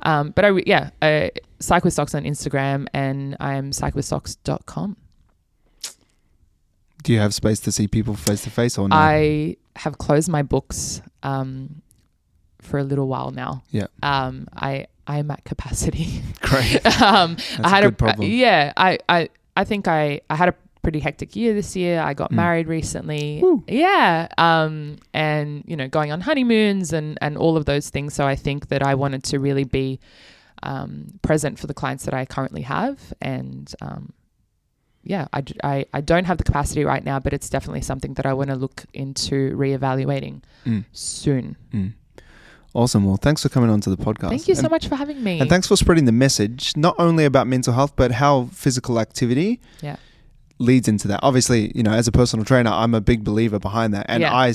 C: But I Psych with Socks on Instagram, and I'm psychwithsocks.com.
B: Do you have space to see people face to face or no?
C: I have closed my books for a little while now.
B: Yeah.
C: I am at capacity.
B: Great. That's
C: I had
B: a good problem.
C: Yeah. I think I had a pretty hectic year this year. I got married recently.
B: Woo.
C: Yeah. And going on honeymoons and all of those things. So I think that I wanted to really be present for the clients that I currently have, and I don't have the capacity right now, but it's definitely something that I want to look into reevaluating soon.
B: Awesome. Well, thanks for coming on to the podcast.
C: Thank you so much for having me.
B: And thanks for spreading the message, not only about mental health, but how physical activity leads into that. Obviously, as a personal trainer, I'm a big believer behind that. And I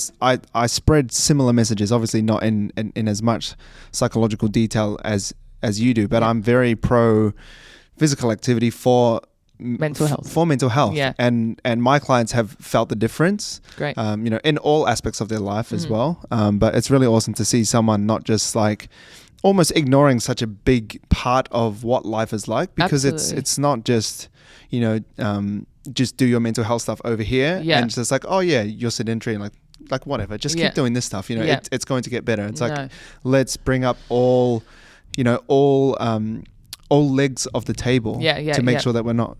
B: spread similar messages, obviously not in as much psychological detail as you do, but I'm very pro physical activity for mental health.
C: Yeah.
B: And my clients have felt the difference.
C: Great.
B: In all aspects of their life as well. But it's really awesome to see someone not just like almost ignoring such a big part of what life is like, because it's not just, just do your mental health stuff over here and just like, oh yeah, you're sedentary and like whatever, just keep doing this stuff, it's going to get better. It's like, let's bring up all legs of the table to make sure that we're not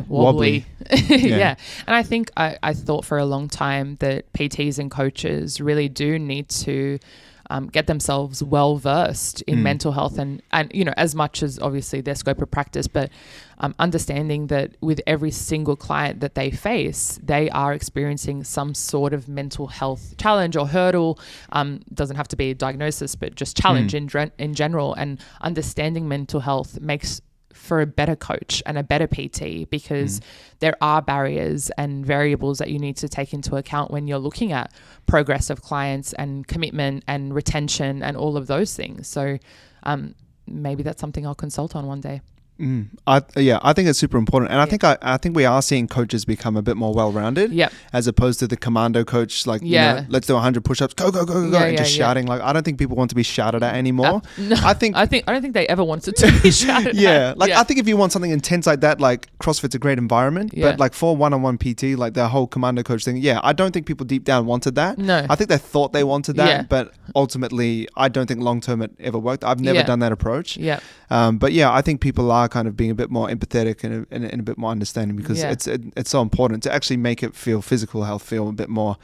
B: wobbly.
C: Yeah. And I think I thought for a long time that PTs and coaches really do need to get themselves well versed in mental health and you know, as much as obviously their scope of practice, but understanding that with every single client that they face, they are experiencing some sort of mental health challenge or hurdle. Doesn't have to be a diagnosis, but just challenge in general. And understanding mental health makes for a better coach and a better PT, because there are barriers and variables that you need to take into account when you're looking at progress of clients and commitment and retention and all of those things. So maybe that's something I'll consult on one day.
B: I think it's super important, and I think we are seeing coaches become a bit more well-rounded, as opposed to the commando coach, like you know, let's do 100 push-ups, go, and just shouting. Like, I don't think people want to be shouted at anymore.
C: No, I don't think they ever wanted to be shouted at.
B: I think if you want something intense like that, like CrossFit's a great environment, but like for one-on-one PT, like the whole commando coach thing, I don't think people deep down wanted that.
C: No,
B: I think they thought they wanted that, but ultimately, I don't think long-term it ever worked. I've never done that approach. But I think people are kind of being a bit more empathetic and a bit more understanding, because it's so important to actually make it feel physical health feel a bit more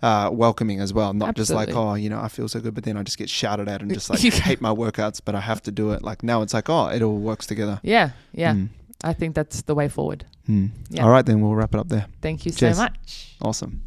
B: welcoming as well, not just like, oh, you know, I feel so good, but then I just get shouted at and just like hate my workouts, but I have to do it. Like now it's like, oh, it all works together.
C: I think that's the way forward.
B: All right, then we'll wrap it up there.
C: Thank you so much.
B: Awesome.